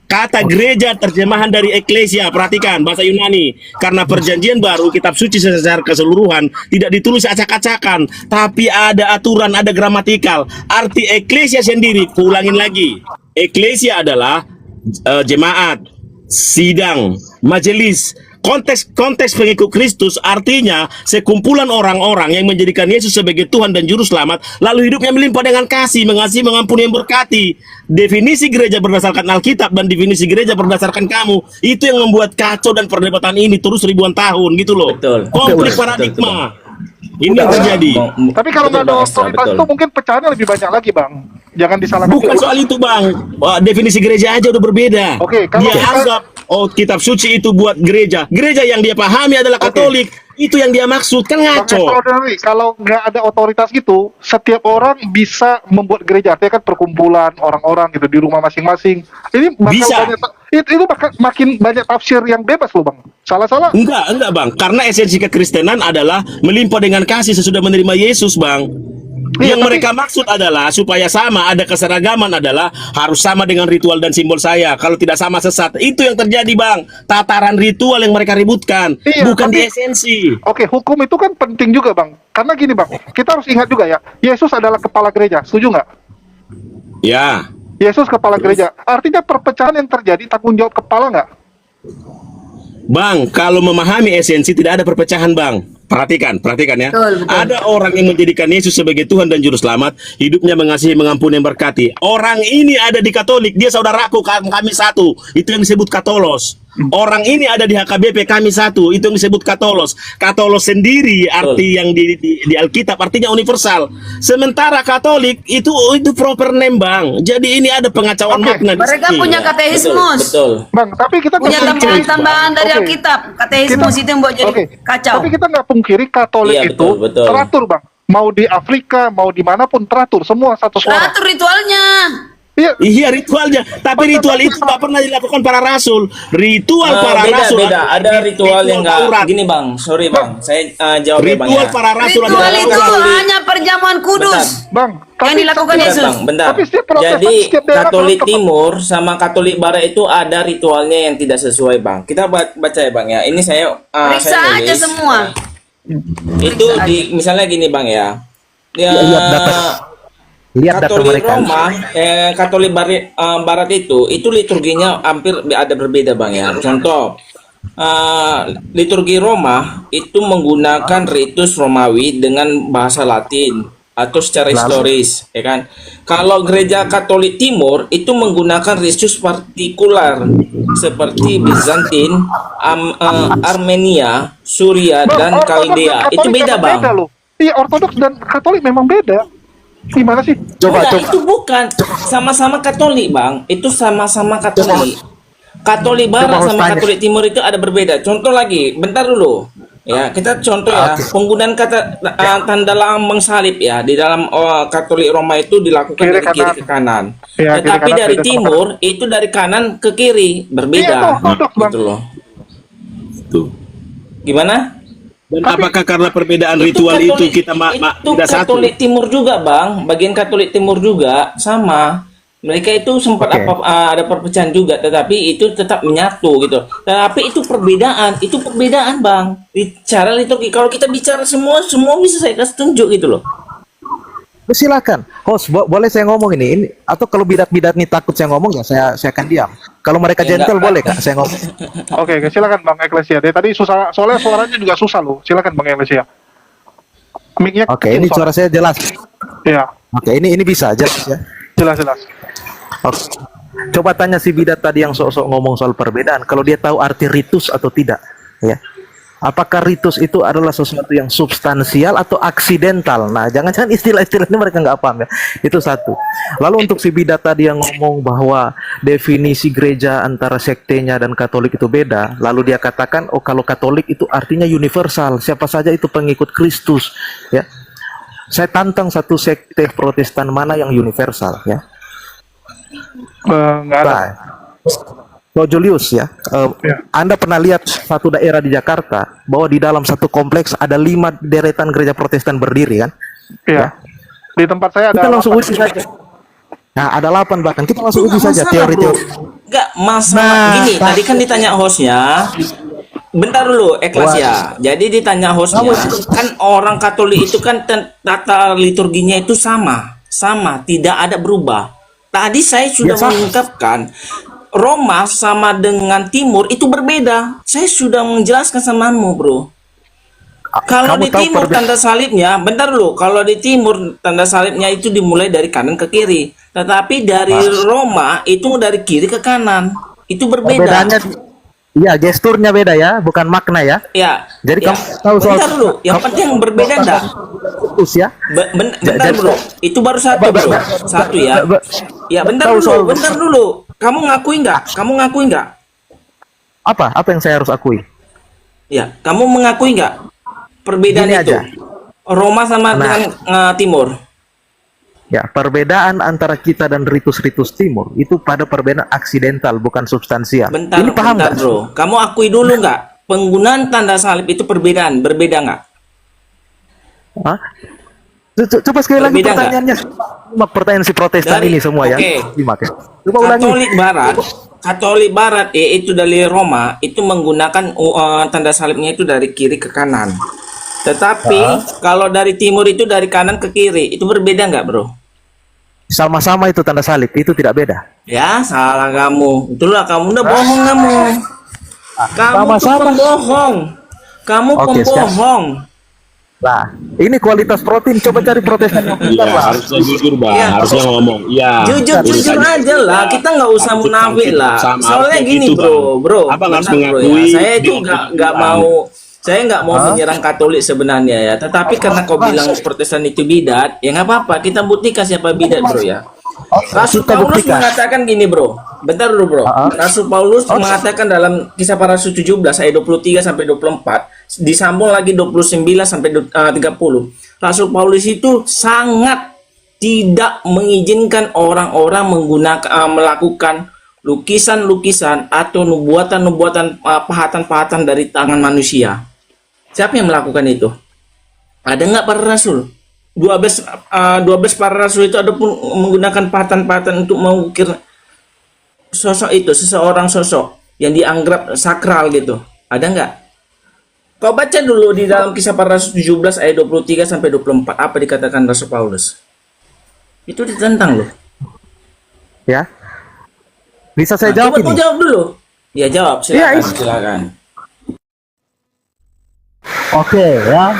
Kata gereja terjemahan dari eklesia, perhatikan bahasa Yunani. Karena perjanjian baru kitab suci secara keseluruhan tidak ditulis acak-acakan, tapi ada aturan, ada gramatikal. Arti eklesia sendiri, ulangin lagi. Eklesia adalah jemaat, sidang, majelis. Konteks pengikut Kristus artinya sekumpulan orang-orang yang menjadikan Yesus sebagai Tuhan dan Juru Selamat, lalu hidupnya melimpah dengan kasih, mengasihi, mengampuni, yang berkati. Definisi gereja berdasarkan Alkitab dan definisi gereja berdasarkan kamu, itu yang membuat kacau dan perdebatan ini terus ribuan tahun gitu loh. Betul. Konflik Betul, paradigma. Ini yang terjadi. Tapi kalau nggak ada Bang Estra, otoritas betul. itu mungkin pecahannya lebih banyak lagi Bang. Jangan disalahkan. Bukan soal itu bang. Wah, definisi gereja aja udah berbeda. Oke, kalau dia kita- anggap kitab suci itu buat gereja. Gereja yang dia pahami adalah Katolik. Itu yang dia maksud, kan Bang ngaco. Extraordinary, kalau nggak ada otoritas gitu, setiap orang bisa membuat gereja. Artinya kan perkumpulan orang-orang gitu di rumah masing-masing. Ini bakal Bisa. banyak, itu bakal makin banyak tafsir yang bebas loh Bang. Salah-salah. Enggak bang. Karena esensi kekristenan adalah melimpah dengan kasih sesudah menerima Yesus bang. Iya, Yang tapi- mereka maksud adalah supaya sama, ada keseragaman adalah harus sama dengan ritual dan simbol saya. Kalau tidak sama sesat. Itu yang terjadi bang. Tataran ritual yang mereka ributkan, Iya, bukan di tapi- esensi. Oke, hukum itu kan penting juga Bang. Karena gini Bang, kita harus ingat juga ya, Yesus adalah kepala gereja. Setuju nggak? Ya. Yesus kepala gereja. Artinya perpecahan yang terjadi tanggung jawab kepala nggak? Bang, kalau memahami esensi tidak ada perpecahan bang. perhatikan ya. Betul, betul. Ada orang yang menjadikan Yesus sebagai Tuhan dan Juru Selamat, hidupnya mengasihi, mengampuni, memberkati. Orang ini ada di Katolik, dia saudaraku, kami satu. Itu yang disebut Katolos. Orang ini ada di HKBP, kami satu. Itu yang disebut Katolos. Katolos sendiri arti yang di Alkitab artinya universal. Sementara Katolik itu proper name, Bang. Jadi ini ada pengacauan makna di Mereka sini. punya katekismus. Betul. Bang, tapi kita Punya nggak pungkiri. tambahan-tambahan dari Oke. Alkitab. Katekismus itu yang buat jadi Oke. kacau. Tapi kita nggak pungkiri Katolik Iya, itu betul. teratur, Bang. Mau di Afrika, mau dimanapun teratur, semua satu suara. Teratur ritualnya. Iya, Iya, ritualnya. Tapi ritual itu nggak pernah dilakukan para rasul. Ritual para rasul Beda. Ada ritual yang enggak Taurat. gini, Bang. Sorry, Bang. Saya jawab ya, Bang Ritual ya. para rasul Ritual adalah itu Taurat. hanya perjamuan kudus. Bang. Yang dilakukan Bentar, Yesus. Bang, bentar. Tapi setiap Protestan, Jadi setiap daerah Katolik berapa, Bang? Timur sama Katolik Barat itu ada ritualnya yang tidak sesuai, Bang. Kita baca ya, Bang ya. Ini saya Periksa saya aja nulis. semua. Itu misalnya gini, Bang ya. Ya, Lihat data. Lihat data Katolik mereka. Roma, Katolik Barat itu liturginya hampir ada berbeda, Bang ya. Contoh, liturgi Roma itu menggunakan ritus Romawi dengan bahasa Latin atau secara historis, ya kan? Kalau gereja Katolik Timur itu menggunakan ritus partikular seperti Bizantin, Armenia, Suria, Bang, dan Ortodoks Kaldea. dan Itu Katolik beda, memang Bang. beda loh. Iya, Ortodoks dan Katolik memang beda. Gimana sih? Enggak, itu bukan sama-sama Katolik, Bang. Itu sama-sama Katolik. Katolik Barat Coba sama tanya. Katolik Timur itu ada berbeda. Contoh lagi, bentar dulu. Ya, kita contoh ya, penggunaan kata tanda lambang salib ya di dalam Katolik Roma itu dilakukan Kiri dari kiri kanan. ke kanan. Iya, kiri Tetapi kanan dari beda sama timur itu dari kanan ke kiri, berbeda. Iya, itu ortodoks, Bang. Gitu loh. Tuh. Gimana? Dan apakah karena perbedaan Itu ritual itu Katolik- kita itu tidak satu? Katolik Timur juga, Bang. Bagian Katolik Timur juga sama. Mereka itu sempat Oke. ada perpecahan juga, tetapi itu tetap menyatu gitu. Tapi itu perbedaan, Bang. Di cara liturgi. Kalau kita bicara semua bisa saya kasih tunjuk gitu loh. Silakan, host, boleh saya ngomong ini atau kalau bidat-bidat nih takut saya ngomong ya saya akan diam. Kalau mereka Ya, gentle enggak. boleh kak saya ngomong. Oke, silakan Bang Eklesia. Dari tadi susah, soalnya suaranya juga susah loh. Silakan Bang Eklesia. Mic-nya Oke, kecil ini soalnya. suara saya jelas. Iya, Oke, ini bisa jelas ya. jelas. Oke. Coba tanya si bidat tadi yang sok-sok ngomong soal perbedaan, kalau dia tahu arti ritus atau tidak, ya. Apakah ritus itu adalah sesuatu yang substansial atau aksidental? Nah, jangan-jangan istilah-istilah ini mereka nggak paham ya. Itu satu. Lalu untuk si bidat tadi yang ngomong bahwa definisi gereja antara sektenya dan Katolik itu beda, lalu dia katakan, oh kalau Katolik itu artinya universal, siapa saja itu pengikut Kristus, ya. Saya tantang satu sekte Protestan mana yang universal, ya. Nggak ada. Nah, Bro Julius ya, Ya. Anda pernah lihat satu daerah di Jakarta bahwa di dalam satu kompleks ada 5 deretan gereja Protestan berdiri kan? Iya. Di tempat saya ada. Kita langsung 8. uji saja. Nah, ada 8 bahkan. Kita langsung uji Nggak saja masalah, teori-teori. Bro. Nggak masalah. Nah, Gini, tadi kan ditanya hostnya. Bentar dulu, Eklas ya. Jadi ditanya hostnya. Kan orang Katolik itu kan tata liturginya itu sama, tidak ada berubah. Tadi saya sudah sama. mengungkapkan Roma sama dengan Timur itu berbeda. Saya sudah menjelaskan samamu, Bro. Kalau Kamu di tahu timur tanda salibnya, bentar dulu. Kalau di timur tanda salibnya itu dimulai dari kanan ke kiri. Tetapi dari Roma itu dari kiri ke kanan. Itu berbeda. Perbedaannya, iya gesturnya beda ya, bukan makna ya. Ya. Jadi ya. kamu tahu soal- Bentar dulu. Yang kamu- penting berbeda enggak? Terus ya. Bentar Jadi- dulu. Itu baru satu, Bro. Satu ya. Ya, bentar Tahu dulu. soal- Bentar dulu. Kamu ngakui enggak? Apa yang saya harus akui? Ya, kamu mengakui enggak perbedaan Gini itu? aja. Roma sama Nah. dengan Timur. Ya, perbedaan antara kita dan ritus-ritus timur itu pada perbedaan aksidental, bukan substansial. Bentar, Ini paham bentar, nggak? Bro. Kamu akui dulu nggak? Penggunaan tanda salib itu berbeda nggak? Hah? Coba sekali lagi Berbeda nggak? pertanyaannya. Simak pertanyaan si Protestan Dari- ini semua ya. oke. Simak ya. Coba ulangi. Katolik Barat, yaitu dari Roma, itu menggunakan tanda salibnya itu dari kiri ke kanan. Tetapi kalau dari Timur itu dari kanan ke kiri, itu berbeda nggak, Bro? Sama-sama itu tanda salib, itu tidak beda. Ya, salah kamu. Itulah kamu udah bohong kamu. Kamu tuh Sama-sama. pembohong. Kamu Oke, pembohong. Nah, ini kualitas protein. Coba cari protestan yang Iya, pintar lah. harusnya jujur bang, Iya. harusnya ngomong. Iya. Jujur aja lah, kita nggak usah Harus munafik bangkit lah. sama, Soalnya harus gini gitu, bro, Abang harus bentar, bro, mengakui ya. Saya itu dia nggak mau, saya nggak mau menyerang Katolik sebenarnya ya. Tetapi karena kau bilang Protestan itu bidat, ya nggak apa-apa. Kita buktikan siapa bidat bro ya. Rasul Kita Paulus buktikan. mengatakan gini bro, bentar dulu bro. Rasul Paulus mengatakan dalam Kisah Para Rasul 17 ayat 23 sampai 24, disambung lagi 29 sampai 30. Rasul Paulus itu sangat tidak mengizinkan orang-orang menggunakan melakukan lukisan-lukisan atau nubuatan-nubuatan pahatan-pahatan dari tangan manusia. Siapa yang melakukan itu? Ada nggak para rasul? 12 para rasul itu ada pun menggunakan pahatan-pahatan untuk mengukir sosok itu, seseorang sosok yang dianggap sakral gitu. Ada nggak? Kau baca dulu di dalam Kisah Para Rasul 17 ayat 23 sampai 24 apa dikatakan Rasul Paulus. Itu ditentang loh. Ya. Bisa saya Coba jawab kau ini? jawab dulu. Ya jawab, Iya, silakan. Oke ya,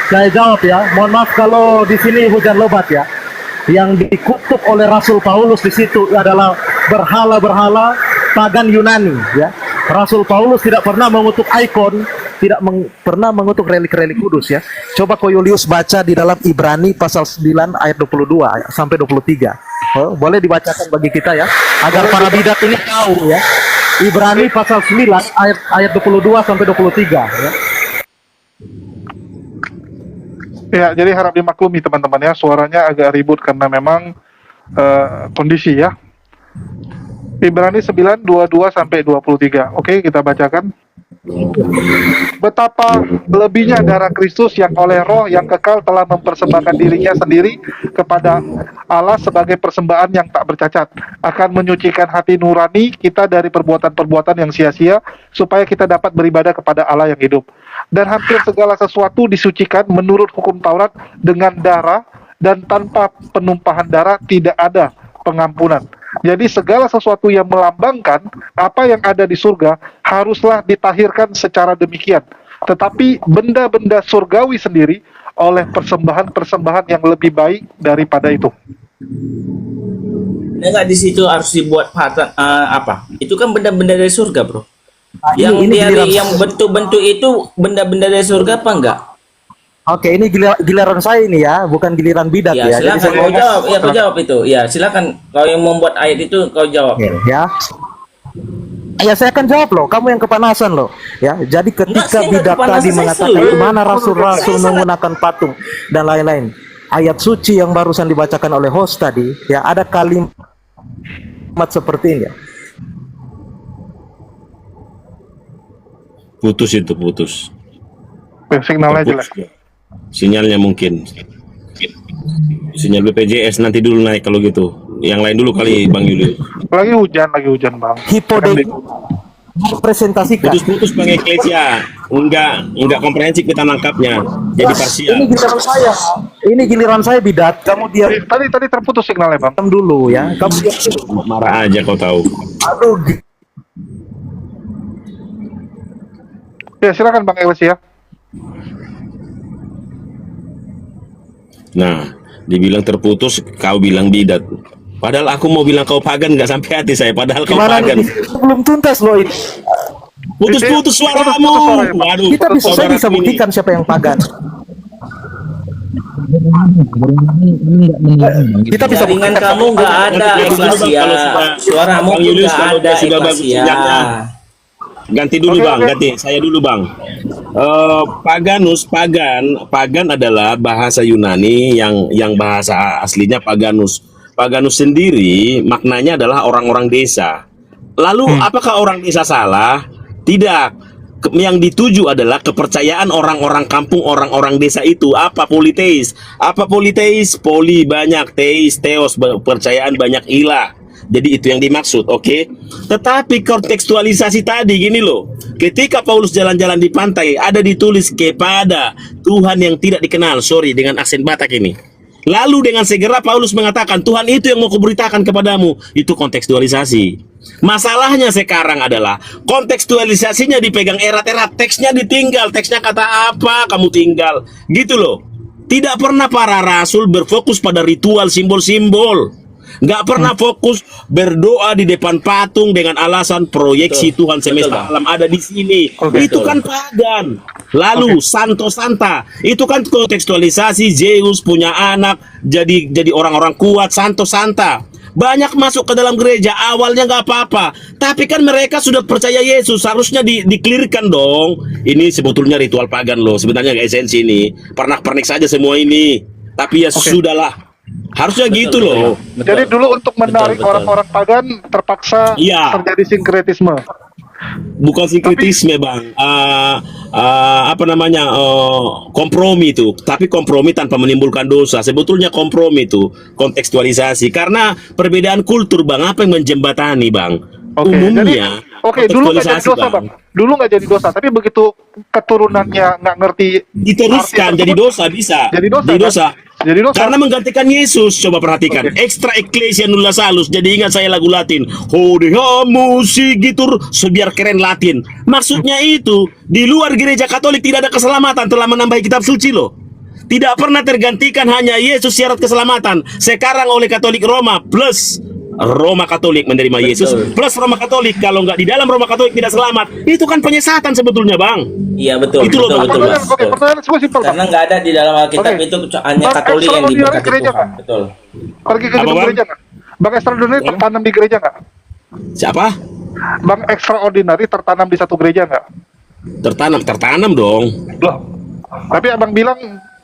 saya jawab ya. Mohon maaf kalau di sini hujan lebat ya. Yang dikutuk oleh Rasul Paulus di situ adalah berhala-berhala pagan Yunani ya. Rasul Paulus tidak pernah mengutuk ikon, tidak pernah mengutuk relik-relik kudus ya. Coba kau Julius baca di dalam Ibrani pasal 9 ayat 22 sampai 23. Oh, boleh dibacakan bagi kita ya, agar para bidat ini tahu ya. Ibrani pasal 9 ayat 22 sampai 23 ya. Ya, jadi harap dimaklumi teman-teman ya, suaranya agak ribut karena memang kondisi ya. Ibrani 9, 22 sampai 23. Oke, kita bacakan. Betapa lebihnya darah Kristus yang oleh Roh yang kekal telah mempersembahkan dirinya sendiri kepada Allah sebagai persembahan yang tak bercacat, akan menyucikan hati nurani kita dari perbuatan-perbuatan yang sia-sia, supaya kita dapat beribadah kepada Allah yang hidup. Dan hampir segala sesuatu disucikan menurut hukum Taurat dengan darah, dan tanpa penumpahan darah tidak ada pengampunan. Jadi segala sesuatu yang melambangkan apa yang ada di surga haruslah ditahirkan secara demikian. Tetapi benda-benda surgawi sendiri oleh persembahan-persembahan yang lebih baik daripada itu. Enggak di situ harus dibuat pahatan apa? Itu kan benda-benda dari surga, bro. Yang ini dari giliran- yang bentuk-bentuk itu benda-benda dari surga apa enggak? Oke, ini giliran saya ini ya, bukan giliran bidat Ya, ya. Jadi silakan saya kau jawab. Ya, kau jawab itu. Ya, silakan. Kau yang membuat ayat itu kau jawab. ya. Ya saya akan jawab loh, kamu yang kepanasan loh. Ya, jadi ketika saya nggak bidat kepanasan, tadi saya mengatakan slow. di mana rasul-rasul menggunakan patung dan lain-lain. Ayat suci yang barusan dibacakan oleh host tadi, ya ada kalimat seperti ini ya. Putus itu putus. Signalnya jelek. Sinyalnya mungkin. Sinyal BPJS nanti dulu naik kalau gitu. Yang lain dulu kali Bang Yuli. Lagi hujan Bang. Hipodemi representasikan. Putus-putus Bang Eklesia. Enggak komprehensif kita nangkapnya. Jadi parsial. Ini giliran saya. Ini giliran saya bidat. Kamu diam Tadi terputus signalnya Bang. dulu ya. Kamu diam dulu. Marah aja kau tahu. Aduh, Ya silakan Bang Eklesia. Nah, dibilang terputus, kau bilang bidat. Padahal aku mau bilang kau pagan, nggak sampai hati saya. Padahal kau gimana pagan. ini? Belum tuntas loh ini. Putus-putus suaramu. Waduh, Kita bisa saya bisa saudaraku ini. buktikan siapa yang pagan. Kita bisa Jaringan buktikan. kamu nggak ada, Eklesia. Suaramu Bang pun Julius, nggak kalau ada, sudah bagus Eklesia. sinyalnya. Ganti dulu Oke, Bang, oke. ganti. Saya dulu Bang. Pagan adalah bahasa Yunani yang bahasa aslinya paganus. Paganus sendiri maknanya adalah orang-orang desa. Lalu apakah orang desa salah? Tidak. Yang dituju adalah kepercayaan orang-orang kampung, orang-orang desa itu. Apa politeis? Apa politeis? Poli banyak, teis, teos, percayaan banyak ilah. Jadi itu yang dimaksud, oke? Tetapi kontekstualisasi tadi gini loh. Ketika Paulus jalan-jalan di pantai, ada ditulis kepada Tuhan yang tidak dikenal. Sorry, dengan aksen Batak ini. Lalu dengan segera Paulus mengatakan, Tuhan itu yang mau kuberitakan kepadamu. Itu kontekstualisasi. Masalahnya sekarang adalah kontekstualisasinya dipegang erat-erat, teksnya ditinggal, teksnya kata apa kamu tinggal, gitu loh. Tidak pernah para rasul berfokus pada ritual simbol-simbol. Nggak pernah fokus berdoa di depan patung dengan alasan proyeksi Tuhan semesta alam ada di sini. Itu kan pagan. Lalu Santo Santa, itu kan kontekstualisasi Zeus punya anak, jadi orang-orang kuat, Santo Santa. Banyak masuk ke dalam gereja, awalnya nggak apa-apa, tapi kan mereka sudah percaya Yesus, harusnya dikelirkan dong. Ini sebetulnya ritual pagan loh, sebenarnya nggak esensi ini, pernak-pernik saja semua ini. Tapi ya sudahlah, harusnya gitu loh. Jadi dulu untuk menarik orang-orang pagan terpaksa Iya. terjadi sinkretisme. Bukan sinkretisme bang, apa namanya, kompromi itu, tapi kompromi tanpa menimbulkan dosa. Sebetulnya kompromi itu kontekstualisasi, karena perbedaan kultur bang, apa yang menjembatani bang? Umumnya Dulu nggak jadi kontekstualisasi, dosa bang. Dulu nggak jadi dosa, tapi begitu keturunannya nggak ngerti diteruskan arti jadi tersebut, dosa, bisa Jadi dosa, jadi kan? dosa. Jadi dosa. Karena menggantikan Yesus. Coba perhatikan, extra ecclesia nulla salus. Jadi ingat saya lagu Latin, Hodea musigitur, sebiar keren Latin. Maksudnya itu, di luar gereja Katolik tidak ada keselamatan, telah menambahi kitab suci loh. Tidak pernah tergantikan hanya Yesus syarat keselamatan. Sekarang oleh Katolik Roma plus Roma Katolik menerima Yesus plus Roma Katolik, kalau nggak di dalam Roma Katolik tidak selamat. Itu kan penyesatan sebetulnya bang. Iya betul, Itu loh, betul, Bang. Mas. Oke, pertanyaan semua simpel bang. Karena nggak ada di dalam Alkitab itu hanya Bang, Katolik yang extraordinary diberkati gereja Tuhan. kan? Betul. Pergi ke Apa, gedung Bang? gereja nggak? Bang Extraordinary tertanam di gereja nggak? Siapa? Bang Extraordinary tertanam di satu gereja nggak? Tertanam dong. Loh, tapi abang bilang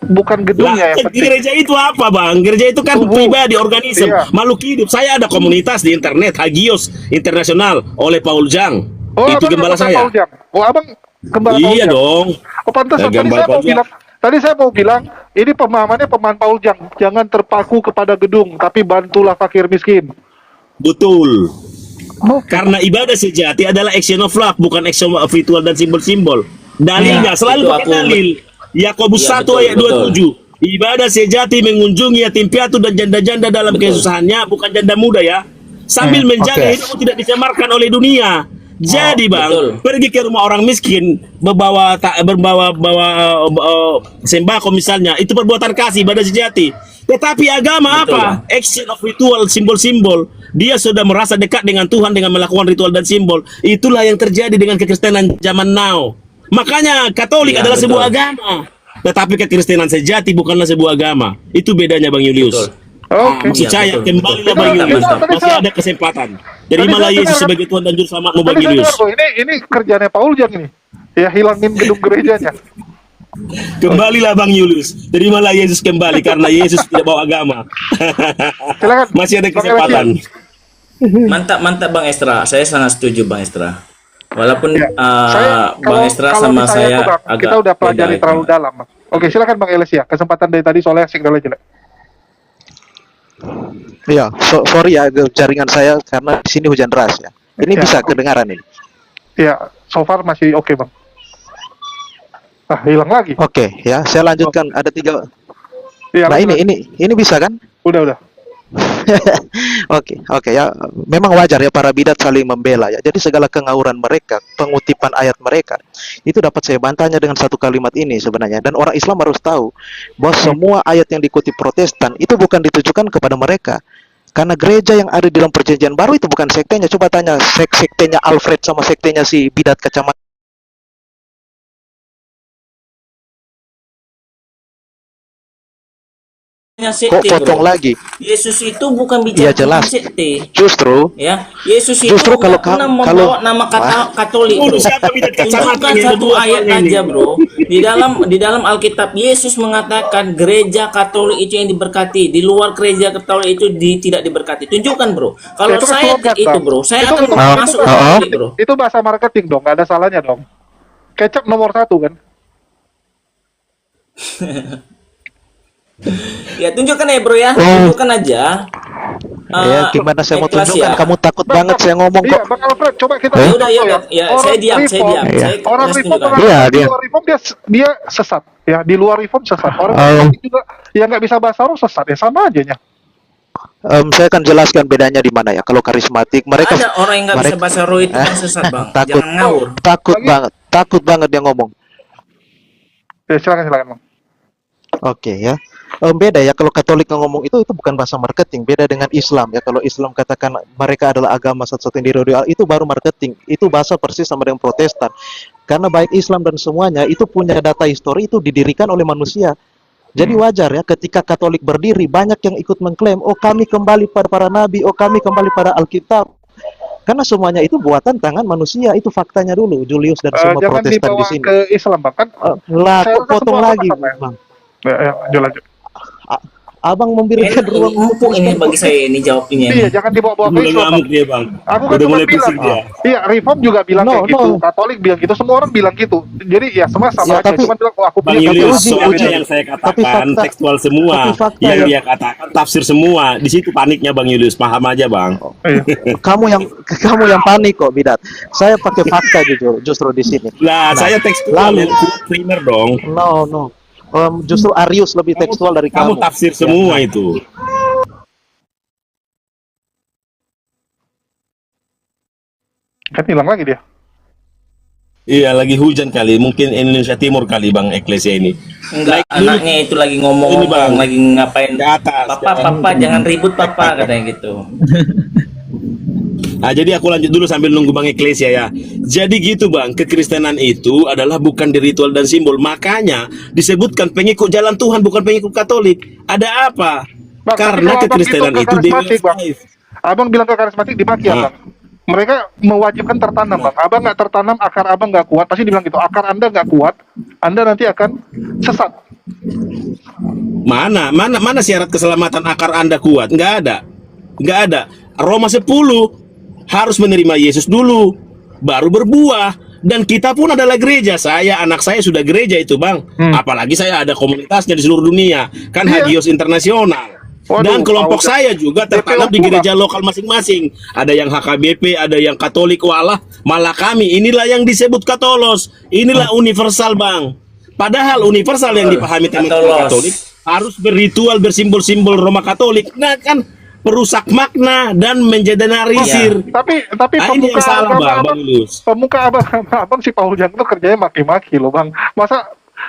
bukan gedungnya yang penting. Gereja itu apa bang? Gereja itu kan Tubuh. pribadi, organisme, Iya. makhluk hidup. Saya ada komunitas di internet, Hagios Internasional oleh Paul Jang. Itu abang gembala anggota saya. Paul Jang. Abang gembala Paul Iya Jang. dong. Pantesan Saya gembala Paul Jang. tadi saya mau bilang ini pemahamannya pemahaman Paul Jang. Jangan terpaku kepada gedung, tapi bantulah fakir miskin. Betul. Karena ibadah sejati adalah action of love, bukan action of ritual dan simbol-simbol. Dalilnya selalu itu pakai dalil. Yakobus Iya, 1 betul, ayat betul. 27. Ibadah sejati mengunjungi yatim piatu dan janda-janda dalam kesusahannya, bukan janda muda ya. Sambil menjaga hidupmu tidak dicemarkan oleh dunia. Jadi bang, betul. pergi ke rumah orang miskin, bawa sembako misalnya, itu perbuatan kasih, ibadah sejati. Tetapi agama Betul, apa? Action of ritual, simbol-simbol. Dia sudah merasa dekat dengan Tuhan dengan melakukan ritual dan simbol. Itulah yang terjadi dengan kekristenan zaman now. Makanya Katolik Iya, adalah betul. sebuah agama. Tetapi kekristenan sejati bukanlah sebuah agama. Itu bedanya Bang Julius. Betul. Oke. Maksud Iya, saya, betul, kembalilah betul. Bang Julius. Mantap, mantap. Masih ada kesempatan. Terimalah Tadi saya Yesus dengar, sebagai Tuhan dan Juru Selamatmu Tadi Bang saya Julius. dengar kok, ini kerjanya Paul Jang ini. Ya hilangin gedung gerejanya. Kembalilah Bang Julius. Terimalah Yesus kembali karena Yesus tidak bawa agama. Silakan. Masih ada Bang kesempatan. Mantap Bang Estra. Saya sangat setuju Bang Estra. Walaupun Saya Bang Estra kalau sama di saya tuh, Bang, agak kita udah pelajari beda, terlalu Bang. dalam. Bang. Oke, silakan Bang Eles ya. Kesempatan dari tadi soalnya signalnya jelek. Iya, sorry ya jaringan saya karena di sini hujan deras ya. Ini Ya. bisa kedengaran ini. Ya, so far masih oke Bang. Hilang lagi. Oke, ya, saya lanjutkan. Ada 3. Iya, Nah, lanjut, ini bisa kan? udah. Oke ya, memang wajar ya para bidat saling membela ya. Jadi segala kengawuran mereka, pengutipan ayat mereka, itu dapat saya bantahnya dengan satu kalimat ini sebenarnya. Dan orang Islam harus tahu bahwa semua ayat yang dikutip Protestan itu bukan ditujukan kepada mereka. Karena gereja yang ada di dalam perjanjian baru itu bukan sektenya. Coba tanya sektenya Alfred sama sektenya si bidat kacamata. Kok Sekte, potong bro. lagi? Yesus itu bukan Iya, bicara jelas. tentang sekte. Justru Ya, Yesus itu Justru kalau nggak pernah kamu- membawa kalau- nama Katolik. Bro, Bro. siapa bidat kacamata Tunjukkan yang satu berdua ayat soalnya aja, ini? bro. Di dalam Alkitab Yesus mengatakan gereja Katolik itu yang diberkati. Di luar gereja Katolik itu tidak diberkati. Tunjukkan, bro. Kalau Itu saya slogan, itu, Bang. bro, saya Itu akan slogan. masuk Itu ke bahasa- Katolik, bro. Itu bahasa marketing dong, nggak ada salahnya dong. Kecap nomor 1 kan. Ya, tunjukkan ya, bro ya. Tunjukkan aja. ya gimana saya mau Eklesia. tunjukkan? Kamu takut banget saya ngomong Iya, kok. Bang Alfred, coba kita Ya lihat udah, contoh ya udah. Ya, saya diam, saya reform, diam. Iya. Saya Orang saya reform, tunjukkan. orang Iya, di dia. luar reform dia sesat ya, di luar reform sesat. Orang Katolik juga yang nggak bisa bahasa Arab sesat ya, sama aja nya. Saya akan jelaskan bedanya di mana ya. Kalau karismatik mereka Ada orang yang nggak bisa mereka bahasa roh itu kan sesat bang. takut Jangan ngawur. takut banget dia ngomong. Ya, silakan bang. Oke ya. Beda ya kalau Katolik ngomong itu bukan bahasa marketing, beda dengan Islam ya. Kalau Islam katakan mereka adalah agama satu-satunya di dunia, itu baru marketing. Itu bahasa persis sama dengan Protestan. Karena baik Islam dan semuanya itu punya data histori, itu didirikan oleh manusia. Jadi wajar ya ketika Katolik berdiri banyak yang ikut mengklaim, oh kami kembali pada para nabi, oh kami kembali pada Alkitab. Karena semuanya itu buatan tangan manusia, itu faktanya dulu. Julius dan semua Jangan Protestan dibawa di sini. ke Islam bang, kan Lah, saya kok rasa potong semua lagi, agama sama ya. Bang. Ya, lanjut. Abang memberikan ruang Empuk ini bagi saya ini jawabnya. Iya, jangan dibawa-bawa ke Udah Islam ngamuk bang. dia bang. Aku kan Udah cuma mulai bilang, pusing dia. iya, Reform juga bilang No, kayak gitu, no. Katolik bilang gitu, semua orang bilang gitu. Jadi ya semua sama Ya, aja. tapi- Cuman bilang, oh aku Bang punya Julius, uji, soalnya uji. yang saya Tapi katakan fakta- tekstual semua, tapi fakta yang ya. dia katakan tafsir semua. Di situ paniknya Bang Julius, paham aja Bang. Iya. kamu yang panik kok, Bidat. Saya pakai fakta justru di sini. Lah, saya tekstual lalu- yang primer dong. No. Justru Arius lebih tekstual dari Kamu kamu. tafsir semua itu. Kan hilang lagi dia. Iya, lagi hujan kali. Mungkin Indonesia Timur kali Bang Eklesia ini. Enggak, Naik dulu. anaknya itu lagi ngomong, Ini, Bang. lagi ngapain? Ke atas. Papa, jangan ribut papa katanya gitu. Nah, jadi aku lanjut dulu sambil nunggu Bang Eklesia ya. Jadi gitu Bang, kekristenan itu adalah bukan di ritual dan simbol. Makanya disebutkan pengikut jalan Tuhan, bukan pengikut Katolik. Ada apa? Bang, tapi Karena kalau abang kekristenan ke itu karismatik, bang. life. Abang bilang ke karismatik dimaki ya Nah. bang. Mereka mewajibkan tertanam bang. Abang nggak tertanam, akar abang nggak kuat. Pasti dibilang gitu. Akar anda nggak kuat, anda nanti akan sesat. Mana syarat keselamatan akar Anda kuat? Nggak ada. Roma 10 harus menerima Yesus dulu, baru berbuah. Dan kita pun adalah gereja. Anak saya sudah gereja itu bang. Apalagi saya ada komunitasnya di seluruh dunia. Kan Iya. Hagios Internasional. Waduh, Dan kelompok tahu, saya juga tertanam di gereja lokal masing-masing. Ada yang HKBP, ada yang Katolik. Walah, malah kami inilah yang disebut Katolos. Inilah universal bang. Padahal universal yang dipahami teman-teman Katolos. Katolik harus berritual, bersimbol-simbol Roma Katolik. Nah kan perusak makna dan mengeneralisir. Tapi Ah, ini yang pemuka salah agama bang Lulus. pemuka abang si Paul Jang tuh kerjanya maki-maki loh bang. Masa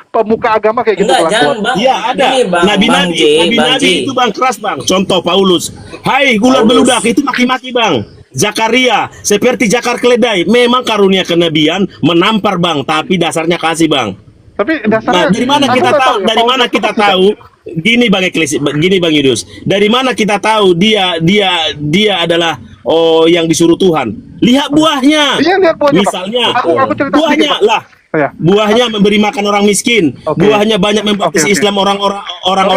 pemuka agama kayak gitu Enggak, jangan kelakuan? bang. Iya ada. Ini, Bang, Nabi-nabi, Bang nabi-nabi J. itu bang keras bang. Contoh Paulus. Hai ular Paulus. beludak itu maki-maki bang. Zakaria seperti jakar keledai. Memang karunia kenabian menampar bang, tapi dasarnya kasih bang. Tapi Nah, dasarnya dari mana aku kita nggak tahu? ya, Dari Paul mana Jang kita tuh tahu? Gini Bang Eklesia, gini Bang Yudus. Dari mana kita tahu dia adalah yang disuruh Tuhan? Lihat buahnya. Iya, lihat buahnya, Bang. Misalnya, Aku cerita buahnya sedikit, Bang. lah. Ya. Buahnya memberi makan orang miskin. Oke. Buahnya banyak membaptis Oke. Islam orang-orang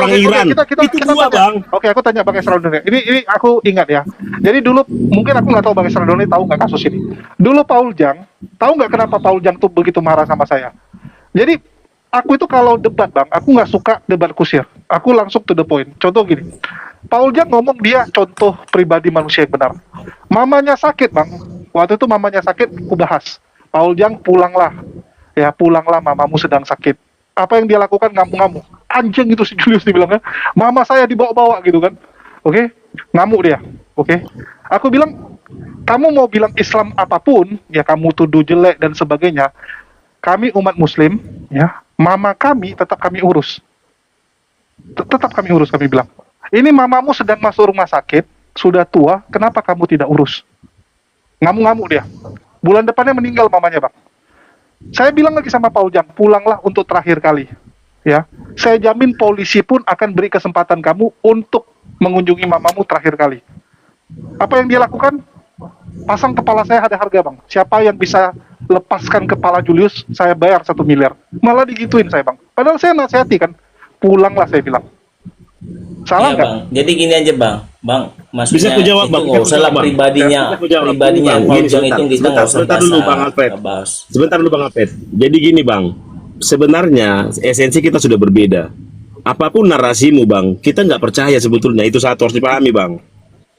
Oke, Iran. kita Itu buah tanya. Bang. Oke, aku tanya Bang Esra dulu ya. Ini aku ingat ya. Jadi dulu mungkin aku nggak tahu Bang Esra dulu tahu nggak kasus ini. Dulu Paul Jang, tahu nggak kenapa Paul Jang tuh begitu marah sama saya? Jadi aku itu kalau debat Bang, aku nggak suka debat kusir. Aku langsung to the point. Contoh gini, Paul Jang ngomong dia contoh pribadi manusia yang benar. Mamanya sakit Bang. Waktu itu mamanya sakit, aku bahas. Paul Jang pulanglah. Ya pulanglah, mamamu sedang sakit. Apa yang dia lakukan ngamuk-ngamuk. Anjing itu si Julius dibilangnya. Mama saya dibawa-bawa gitu kan. Oke, ngamuk dia. Oke. Aku bilang, kamu mau bilang Islam apapun, ya kamu tuduh jelek dan sebagainya. Kami umat Muslim, ya, mama kami tetap kami urus. Tetap kami urus, kami bilang. Ini mamamu sedang masuk rumah sakit, sudah tua, kenapa kamu tidak urus? Ngamuk-ngamuk dia. Bulan depannya meninggal mamanya, Bang. Saya bilang lagi sama Paul Jang, pulanglah untuk terakhir kali. Ya, saya jamin polisi pun akan beri kesempatan kamu untuk mengunjungi mamamu terakhir kali. Apa yang dia lakukan? Pasang kepala saya ada harga bang. Siapa yang bisa lepaskan kepala Julius, saya bayar 1 miliar. Malah digituin saya bang. Padahal saya nasihati kan, pulanglah saya bilang. Salah Iya, nggak? bang. Jadi gini aja bang, maksudnya Bisa aku jawab, itu Bang. nggak usah lah Bang. pribadinya, Bisa aku jawab. pribadinya Gini, Paul Bang. Jang itu kita nggak usah Sebentar dulu Bang Alfred. bahas. Sebentar dulu Bang Alfred. Jadi gini Bang, sebenarnya esensi kita sudah berbeda. Apapun narasimu Bang, kita nggak percaya sebetulnya. Itu satu harus dipahami Bang.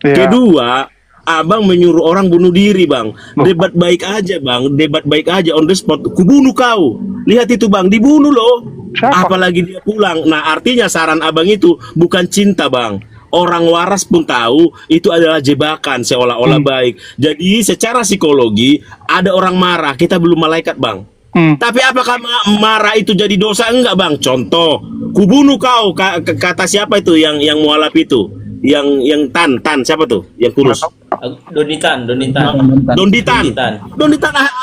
Iya. Kedua, Abang menyuruh orang bunuh diri Bang. Debat baik aja Bang, debat baik aja on the spot. Kubunuh kau. Lihat itu Bang, dibunuh loh. Siapa? Apalagi dia pulang. Nah artinya saran Abang itu bukan cinta Bang. orang waras pun tahu itu adalah jebakan seolah-olah baik. Jadi secara psikologi ada orang marah, kita belum malaikat bang. Tapi apakah marah itu jadi dosa? Enggak bang. Contoh, kubunuh kau, kata siapa itu yang mualaf itu, yang tan siapa tuh, yang kurus? Donitan.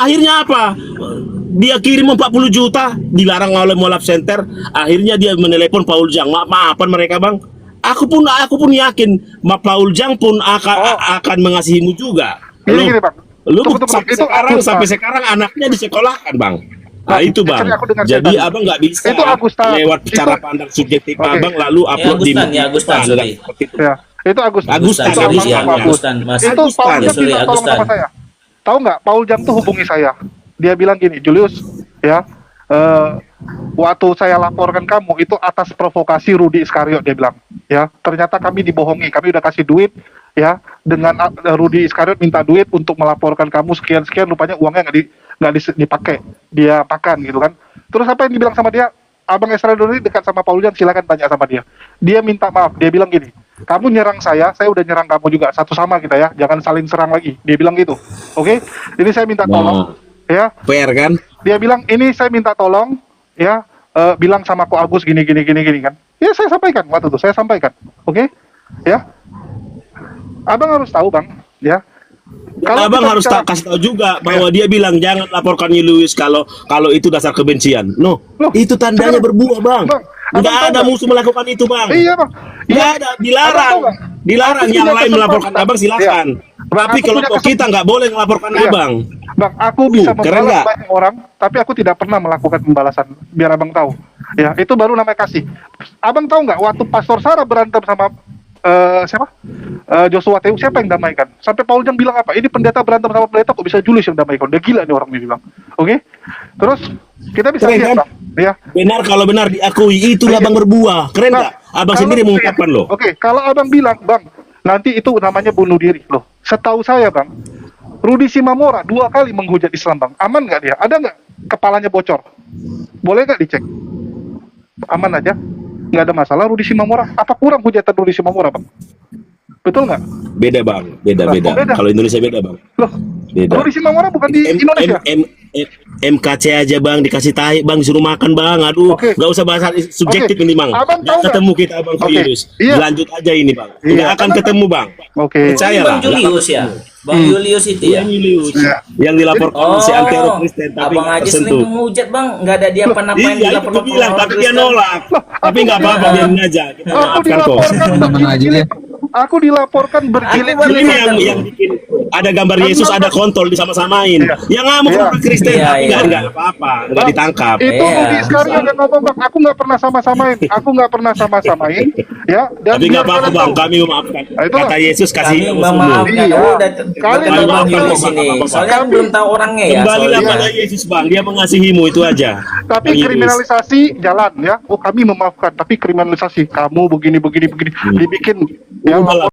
Akhirnya apa? Dia kirim 40 juta, dilarang oleh mualaf center. Akhirnya dia menelepon Paul Jang, maafan mereka bang. Aku pun yakin Paul Jang pun akan mengasihimu juga. Gini, Bang. Lu Tunggu, sampai sekarang anaknya disekolahkan bang. Nah itu bang. Aku dengar Jadi cerita. abang nggak bisa Itu Agusta. lewat cara pandang subjektif abang lalu upload di Agustan, sorry. Ya, itu Agustan. Agustan, Itu sorry, Abang ya, sama Agus. Agustan, Mas. Itu Agustan. Paul Jang Sorry, minta tolong Agustan. sama saya. Tahu nggak? Paul Jang tuh hubungi saya. Dia bilang gini, Julius, ya, waktu saya laporkan kamu itu atas provokasi Rudi Iskariot, dia bilang, ya. Ternyata kami dibohongi, kami udah kasih duit, ya, dengan Rudi Iskariot minta duit untuk melaporkan kamu sekian, rupanya uangnya nggak dipakai, dia makan gitu kan. Terus apa yang dibilang sama dia? Abang Esra Doni dekat sama Paul Jang, silakan tanya sama dia. Dia minta maaf, dia bilang gini, kamu nyerang saya udah nyerang kamu juga, satu sama kita ya, jangan saling serang lagi. Dia bilang gitu, oke? Ini saya minta tolong, ya. fair kan? Dia bilang ini saya minta tolong, ya, bilang sama Ko Agus gini kan. Ya saya sampaikan waktu itu, saya sampaikan, oke? Ya, abang harus tahu bang, ya. Kalau abang kita harus bicara- kasih tahu juga bahwa dia bilang jangan laporkan Julius kalau itu dasar kebencian. Loh, Itu tandanya sekarang- berbuah bang. Bang, Nggak abang tahu ada nggak? musuh melakukan itu bang. Iya bang. Nggak Iya. ada, Abang tahu dilarang. nggak? Dilarang Aku yang punya lain melaporkan kesempatan. abang silakan. Iya. Tapi Aku kalau punya kita nggak boleh melaporkan Iya. abang. Bang, aku bisa keren membalas nggak? banyak orang, tapi aku tidak pernah melakukan pembalasan. Biar abang tahu. Ya, itu baru namanya kasih. Abang tahu nggak waktu Pastor Sarah berantem sama siapa? Joshua Teu, siapa yang damaikan? Sampai Paul Jang bilang apa? Ini pendeta berantem sama pendeta kok bisa Julius yang damaikan? Dia gila nih orang ini bilang. Oke? Terus kita bisa Keren, lihat, kan? Bang. Ya. Benar kalau benar diakui itulah bang berbuah. Keren nggak? Abang kalau- sendiri mengungkapkan loh. Oke, kalau abang bilang, bang, nanti itu namanya bunuh diri loh. Setahu saya, bang, Rudi Simamora 2 kali menghujat Islam, bang. Aman nggak dia? Ada nggak kepalanya bocor? Boleh nggak dicek? Aman aja, nggak ada masalah. Rudi Simamora, apa kurang hujatan Rudi Simamora, bang? Betul nggak? Beda bang, beda. Beda. Kalau Indonesia beda bang. Loh, Beda. Rudi Simamora bukan di Indonesia. MKC aja bang, dikasih tahi bang, disuruh makan bang. Aduh, Oke. nggak usah bahas subjektif Oke. ini bang. Abang tahu Nggak nggak? ketemu kita bang Oke. Julius. Iya. Lanjut aja ini bang. Iya. Nggak akan ketemu bang. Oke. Percayalah. Bang Julius ya? Bang Julius itu ya? Yang Julius, Iya. yang dilaporkan si antero Kristen tapi abang nggak aja sering tersentuh. menghujat bang, nggak ada dia apa-apa yang Iya, dilaporkan itu bilang, tapi dia nolak. Tapi nggak apa-apa, biarin aja. Kita Aku maafkan kok. dilaporkan berjilid-jilid. Aku dilaporkan Ini berjilid-jilid. yang bikin ada gambar Yesus, ada kontol disama-samain. Yang ngamuk Iya. orang Kristen, Iya, tapi iya. nggak apa-apa, nggak ditangkap. Itu Iya. Rudi Iskariot yang ngomong, bang. Aku nggak pernah sama-samain. Ya. Dan Tapi nggak biar apa-apa kalian bang, tahu. kami memaafkan. Nah, itulah. Kata Yesus kasih kami semua. memaafkan. Iya. Oh, Kali ketemu bang memaafkan Julius kok, ini. Bang. Soalnya aku belum tahu orangnya ya. Kembalilah soalnya. pada Yesus bang, dia mengasihimu itu aja. Tapi Bang Yesus. kriminalisasi jalan ya. Oh, kami memaafkan, tapi kriminalisasi kamu begini. Dibikin ya. Ubahlah.